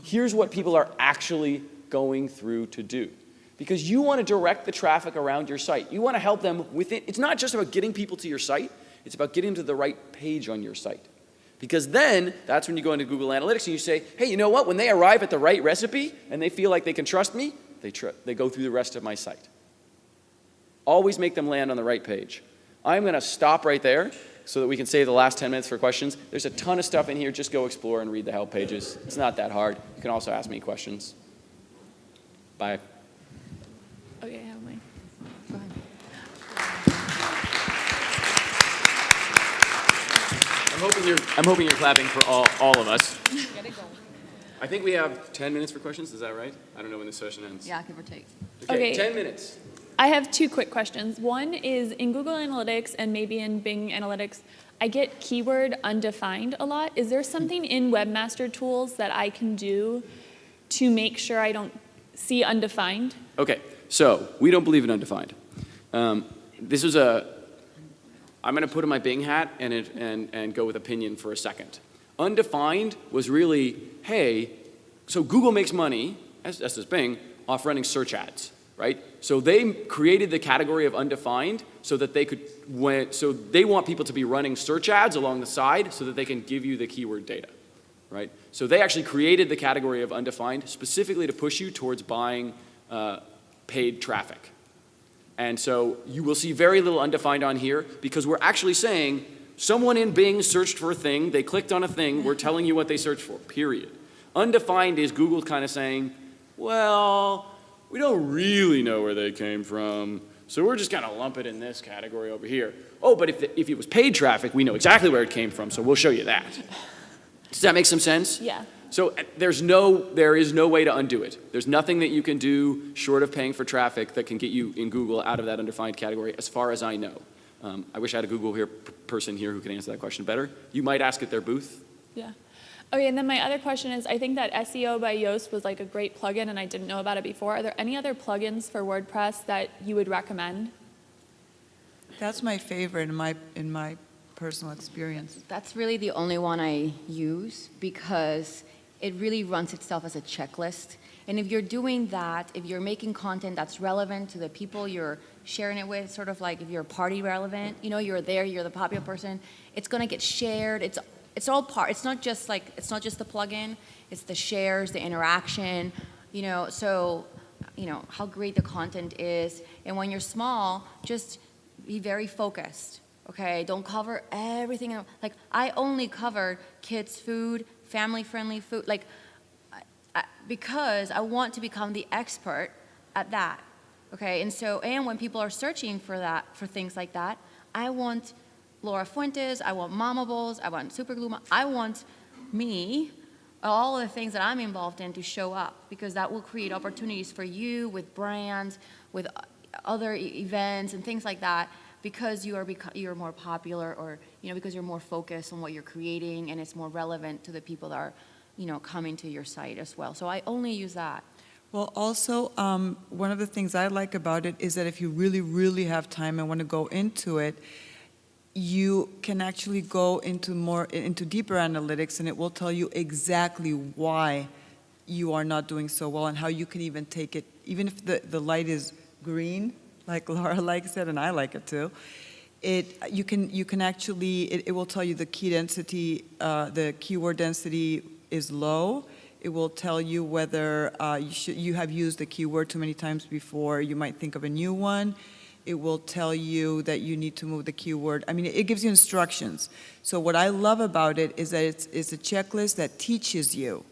here's what people are actually going through to do. Because you want to direct the traffic around your site. You want to help them with it. It's not just about getting people to your site. It's about getting them to the right page on your site. Because then, that's when you go into Google Analytics and you say, hey, you know what? When they arrive at the right recipe and they feel like they can trust me, they go through the rest of my site. Always make them land on the right page. I'm going to stop right there so that we can save the last 10 minutes for questions. There's a ton of stuff in here. Just go explore and read the help pages. It's not that hard. You can also ask me questions. Bye. Okay, how am I? Go ahead. I'm hoping you're clapping for all of us. I think we have 10 minutes for questions. Is that right? I don't know when this session ends. Yeah, give or take. Okay. 10 minutes. I have two quick questions. One is in Google Analytics and maybe in Bing Analytics, I get keyword undefined a lot. Is there something in Webmaster Tools that I can do to make sure I don't see undefined? Okay, so we don't believe in undefined. This is I'm going to put on my Bing hat and go with opinion for a second. Undefined was really, hey, so Google makes money, as does Bing, off running search ads, right? So they created the category of undefined so that they could, so they want people to be running search ads along the side so that they can give you the keyword data, right? So they actually created the category of undefined specifically to push you towards buying paid traffic. And so you will see very little undefined on here because we're actually saying someone in Bing searched for a thing, they clicked on a thing, we're telling you what they searched for, period. Undefined is Google kind of saying, well, we don't really know where they came from, so we're just going to lump it in this category over here. Oh, but if it was paid traffic, we know exactly where it came from, so we'll show you that. Does that make some sense? Yeah. So there is no way to undo it. There's nothing that you can do short of paying for traffic that can get you in Google out of that undefined category, as far as I know. I wish I had a Google person here who could answer that question better. You might ask at their booth. Yeah. Okay, and then my other question is, I think that SEO by Yoast was like a great plugin and I didn't know about it before. Are there any other plugins for WordPress that you would recommend? That's my favorite in my personal experience. That's really the only one I use because it really runs itself as a checklist. And if you're doing that, if you're making content that's relevant to the people you're sharing it with, sort of like if you're party relevant, you know, you're there, you're the popular person, it's going to get shared. It's all part. It's not just the plugin. It's the shares, the interaction, you know. So, you know, how great the content is. And when you're small, just be very focused. Okay, don't cover everything. Like I only covered kids' food, family-friendly food, like because I want to become the expert at that. Okay, and when people are searching for things like that, I want Laura Fuentes, I want Momables, I want Superglue, I want me, all of the things that I'm involved in to show up because that will create opportunities for you with brands, with other events and things like that because you're more popular or, you know, because you're more focused on what you're creating and it's more relevant to the people that are, you know, coming to your site as well. So I only use that. Well, also, one of the things I like about it is that if you really, really have time and want to go into it, you can actually go into deeper analytics and it will tell you exactly why you are not doing so well and how you can even take it, even if the light is green, like Laura likes it and I like it too, you can actually, it will tell you the key density, the keyword density is low. It will tell you whether you have used the keyword too many times before. You might think of a new one. It will tell you that you need to move the keyword. I mean, it gives you instructions. So what I love about it is that it's a checklist that teaches you.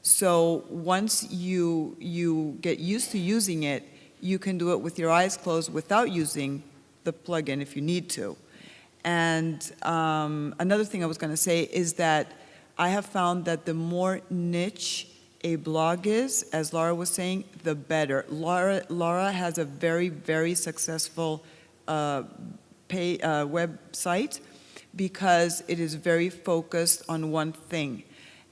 So once you get used to using it, you can do it with your eyes closed without using the plugin if you need to. And another thing I was going to say is that I have found that the more niche a blog is, as Laura was saying, the better. Laura has a very, very successful website because it is very focused on one thing.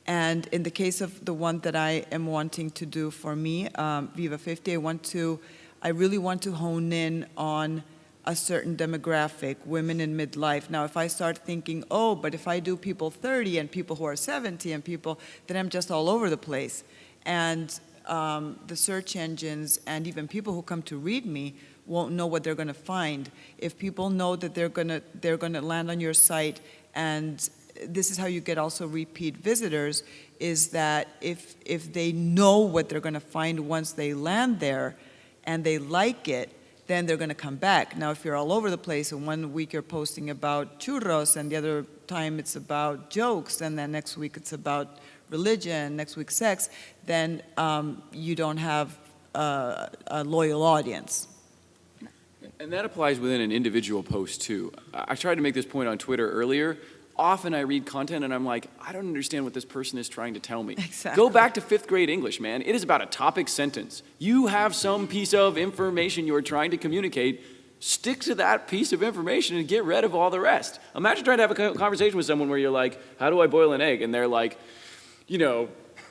And in the case of the one that I am wanting to do for me, Viva 50, I really want to hone in on a certain demographic, women in midlife. Now, if I start thinking, oh, but if I do people 30 and people who are 70 and people, then I'm just all over the place. And the search engines and even people who come to read me won't know what they're going to find. If people know that they're going to land on your site, and this is how you get also repeat visitors, is that if they know what they're going to find once they land there and they like it, then they're going to come back. Now, if you're all over the place and one week you're posting about churros and the other time it's about jokes and then next week it's about religion, next week sex, then you don't have a loyal audience. And that applies within an individual post too. I tried to make this point on Twitter earlier. Often I read content and I'm like, I don't understand what this person is trying to tell me. Exactly. Go back to 5th grade English, man. It is about a topic sentence. You have some piece of information you're trying to communicate. Stick to that piece of information and get rid of all the rest. Imagine trying to have a conversation with someone where you're like, how do I boil an egg? And they're like, you know,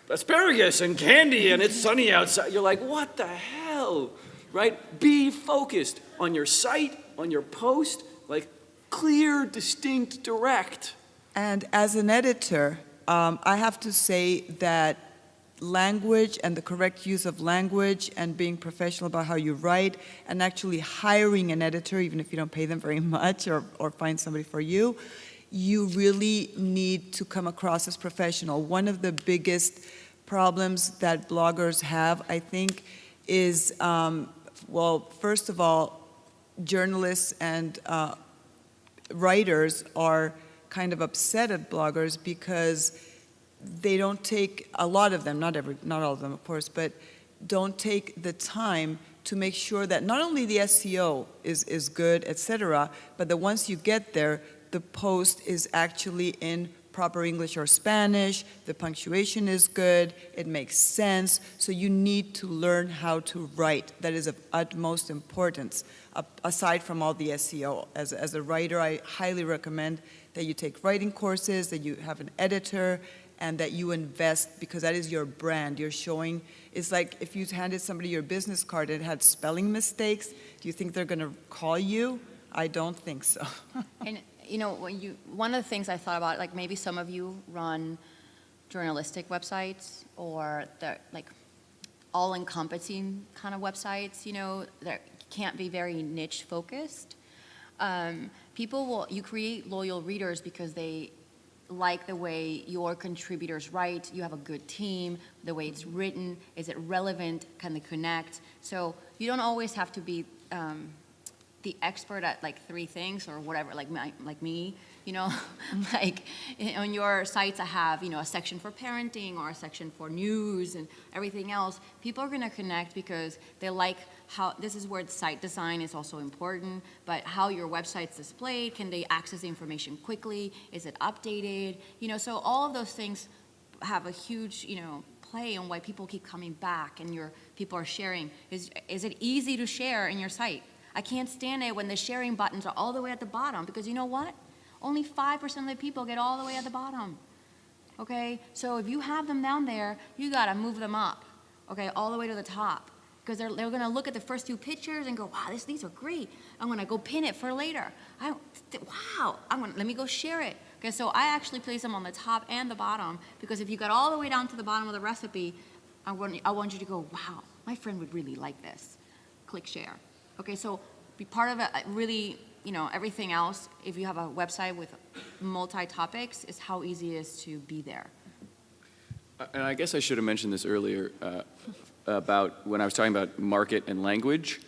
asparagus and candy and it's sunny outside. You're like, what the hell, right? Be focused on your site, on your post, like clear, distinct, direct. And as an editor, I have to say that language and the correct use of language and being professional about how you write and actually hiring an editor, even if you don't pay them very much or find somebody for you, you really need to come across as professional. One of the biggest problems that bloggers have, I think, is, well, first of all, journalists and writers are kind of upset at bloggers because they don't take, a lot of them, not all of them, of course, but don't take the time to make sure that not only the SEO is good, etc., but that once you get there, the post is actually in proper English or Spanish, the punctuation is good, it makes sense, so you need to learn how to write. That is of utmost importance, aside from all the SEO. As a writer, I highly recommend that you take writing courses, that you have an editor, and that you invest, because that is your brand. You're showing, it's like if you handed somebody your business card and it had spelling mistakes, do you think they're going to call you? I don't think so. And you know, one of the things I thought about, like maybe some of you run journalistic websites or they're like all-encompassing kind of websites, you know, that can't be very niche focused. You create loyal readers because they like the way your contributors write, you have a good team, the way it's written, is it relevant, can they connect? So you don't always have to be the expert at like 3 things or whatever, like me, you know, like on your sites I have, you know, a section for parenting or a section for news and everything else. People are going to connect because they like how, this is where the site design is also important, but how your website's displayed, can they access the information quickly, is it updated, you know, so all of those things have a huge, you know, play on why people keep coming back and people are sharing. Is it easy to share in your site? I can't stand it when the sharing buttons are all the way at the bottom because you know what? Only 5% of the people get all the way at the bottom. Okay? So if you have them down there, you gotta move them up, okay, all the way to the top. Because they're gonna look at the first 2 pictures and go, wow, these are great. I'm gonna go pin it for later. Wow, let me go share it. Okay, so I actually place them on the top and the bottom because if you got all the way down to the bottom of the recipe, I want you to go, wow, my friend would really like this. Click share. Okay, so be part of it, really, you know, everything else, if you have a website with multi-topics, is how easy it is to be there. And I guess I should have mentioned this earlier about when I was talking about market and language.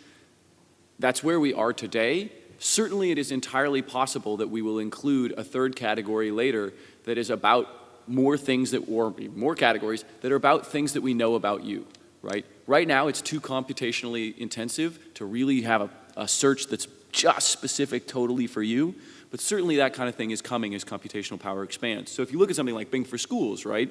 That's where we are today. Certainly it is entirely possible that we will include a 3rd category later that is about more things or more categories that are about things that we know about you. Right? Right now, it's too computationally intensive to really have a search that's just specific totally for you. But certainly that kind of thing is coming as computational power expands. So if you look at something like Bing for Schools, right?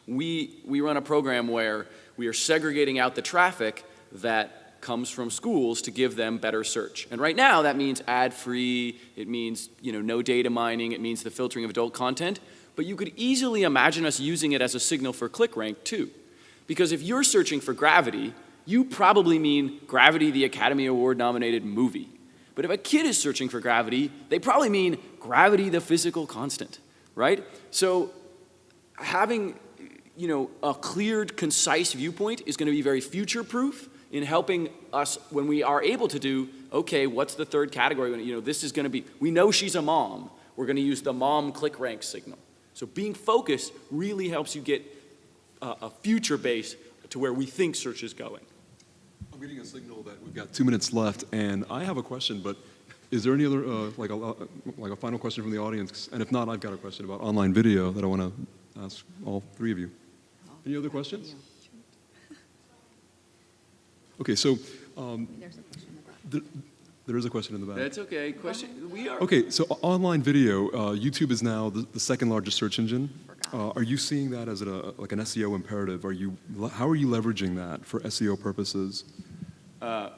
We run a program where we are segregating out the traffic that comes from schools to give them better search. And right now that means ad-free, it means no data mining, it means the filtering of adult content. But you could easily imagine us using it as a signal for click rank too. Because if you're searching for Gravity, you probably mean Gravity, the Academy Award nominated movie. But if a kid is searching for Gravity, they probably mean Gravity, the physical constant, right? So having a cleared, concise viewpoint is going to be very future-proof in helping us when we are able to do, okay, what's the third category? This is going to be, we know she's a mom. We're going to use the mom click rank signal. So being focused really helps you get a future base to where we think search is going. I'm getting a signal that we've got 2 minutes left, and I have a question, but is there any other, like a final question from the audience? And if not, I've got a question about online video that I want to ask all three of you. Any other questions? Okay, so there is a question in the back. That's okay. Question. We are. Okay, so online video, YouTube is now the second largest search engine. Are you seeing that as like an SEO imperative? How are you leveraging that for SEO purposes? I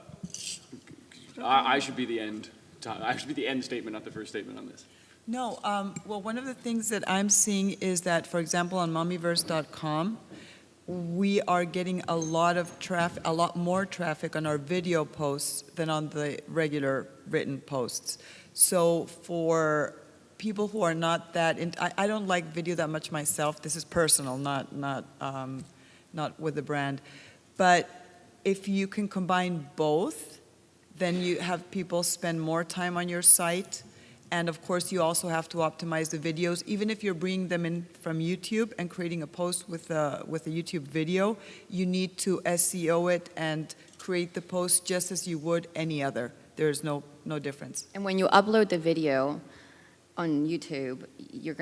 should be the end. I should be the end statement, not the first statement on this. No, well, one of the things that I'm seeing is that, for example, on mommyverse.com, we are getting a lot more traffic on our video posts than on the regular written posts. So for people who are not that, I don't like video that much myself. This is personal, not with the brand. But if you can combine both, then you have people spend more time on your site. And of course, you also have to optimize the videos. Even if you're bringing them in from YouTube and creating a post with a YouTube video, you need to SEO it and create the post just as you would any other. There's no difference. And when you upload the video on YouTube, you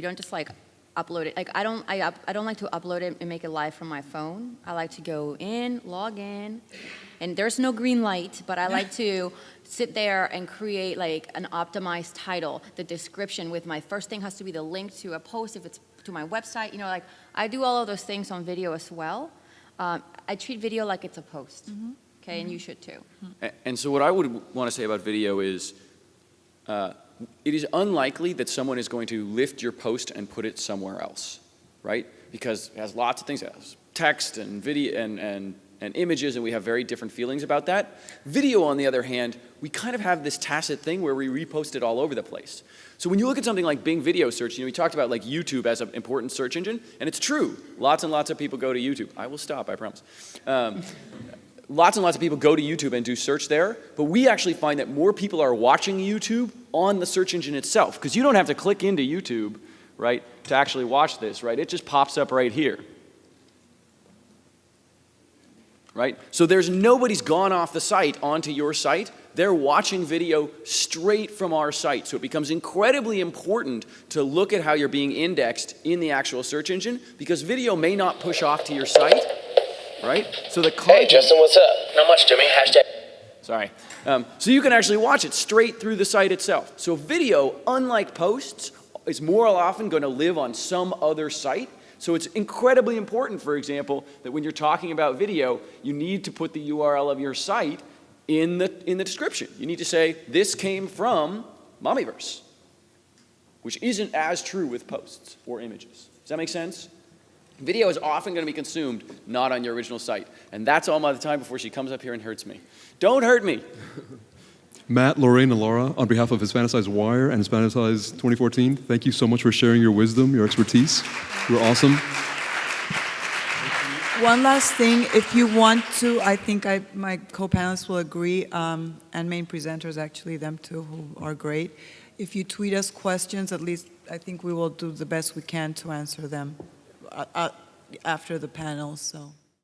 don't just like upload it. Like I don't like to upload it and make it live from my phone. I like to go in, log in, and there's no green light, but I like to sit there and create like an optimized title, the description with my first thing has to be the link to a post if it's to my website. Like I do all of those things on video as well. I treat video like it's a post, okay, and you should too. And so what I would want to say about video is, it is unlikely that someone is going to lift your post and put it somewhere else, right? Because it has lots of things. It has text and video and images, and we have very different feelings about that. Video, on the other hand, we kind of have this tacit thing where we repost it all over the place. So when you look at something like Bing video search, we talked about like YouTube as an important search engine, and it's true. Lots and lots of people go to YouTube. I will stop, I promise. Lots and lots of people go to YouTube and do search there, but we actually find that more people are watching YouTube on the search engine itself, because you don't have to click into YouTube, right, to actually watch this, right? It just pops up right here. Right? So nobody's gone off the site onto your site. They're watching video straight from our site. So it becomes incredibly important to look at how you're being indexed in the actual search engine, because video may not push off to your site, right? So the content, Hey Justin, what's up? Not much, Jimmy. Hashtag. Sorry. So you can actually watch it straight through the site itself. So video, unlike posts, is more often going to live on some other site. So it's incredibly important, for example, that when you're talking about video, you need to put the URL of your site in the description. You need to say, this came from Mommyverse, which isn't as true with posts or images. Does that make sense? Video is often going to be consumed not on your original site. And that's all my time before she comes up here and hurts me. Don't hurt me. Matt, Lorraine, and Laura, on behalf of Hispanicize Wire and Hispanicize 2014, thank you so much for sharing your wisdom, your expertise. You're awesome. One last thing, if you want to, I think my co-panelists will agree, and main presenters actually, them too, who are great. If you tweet us questions, at least I think we will do the best we can to answer them after the panel, so.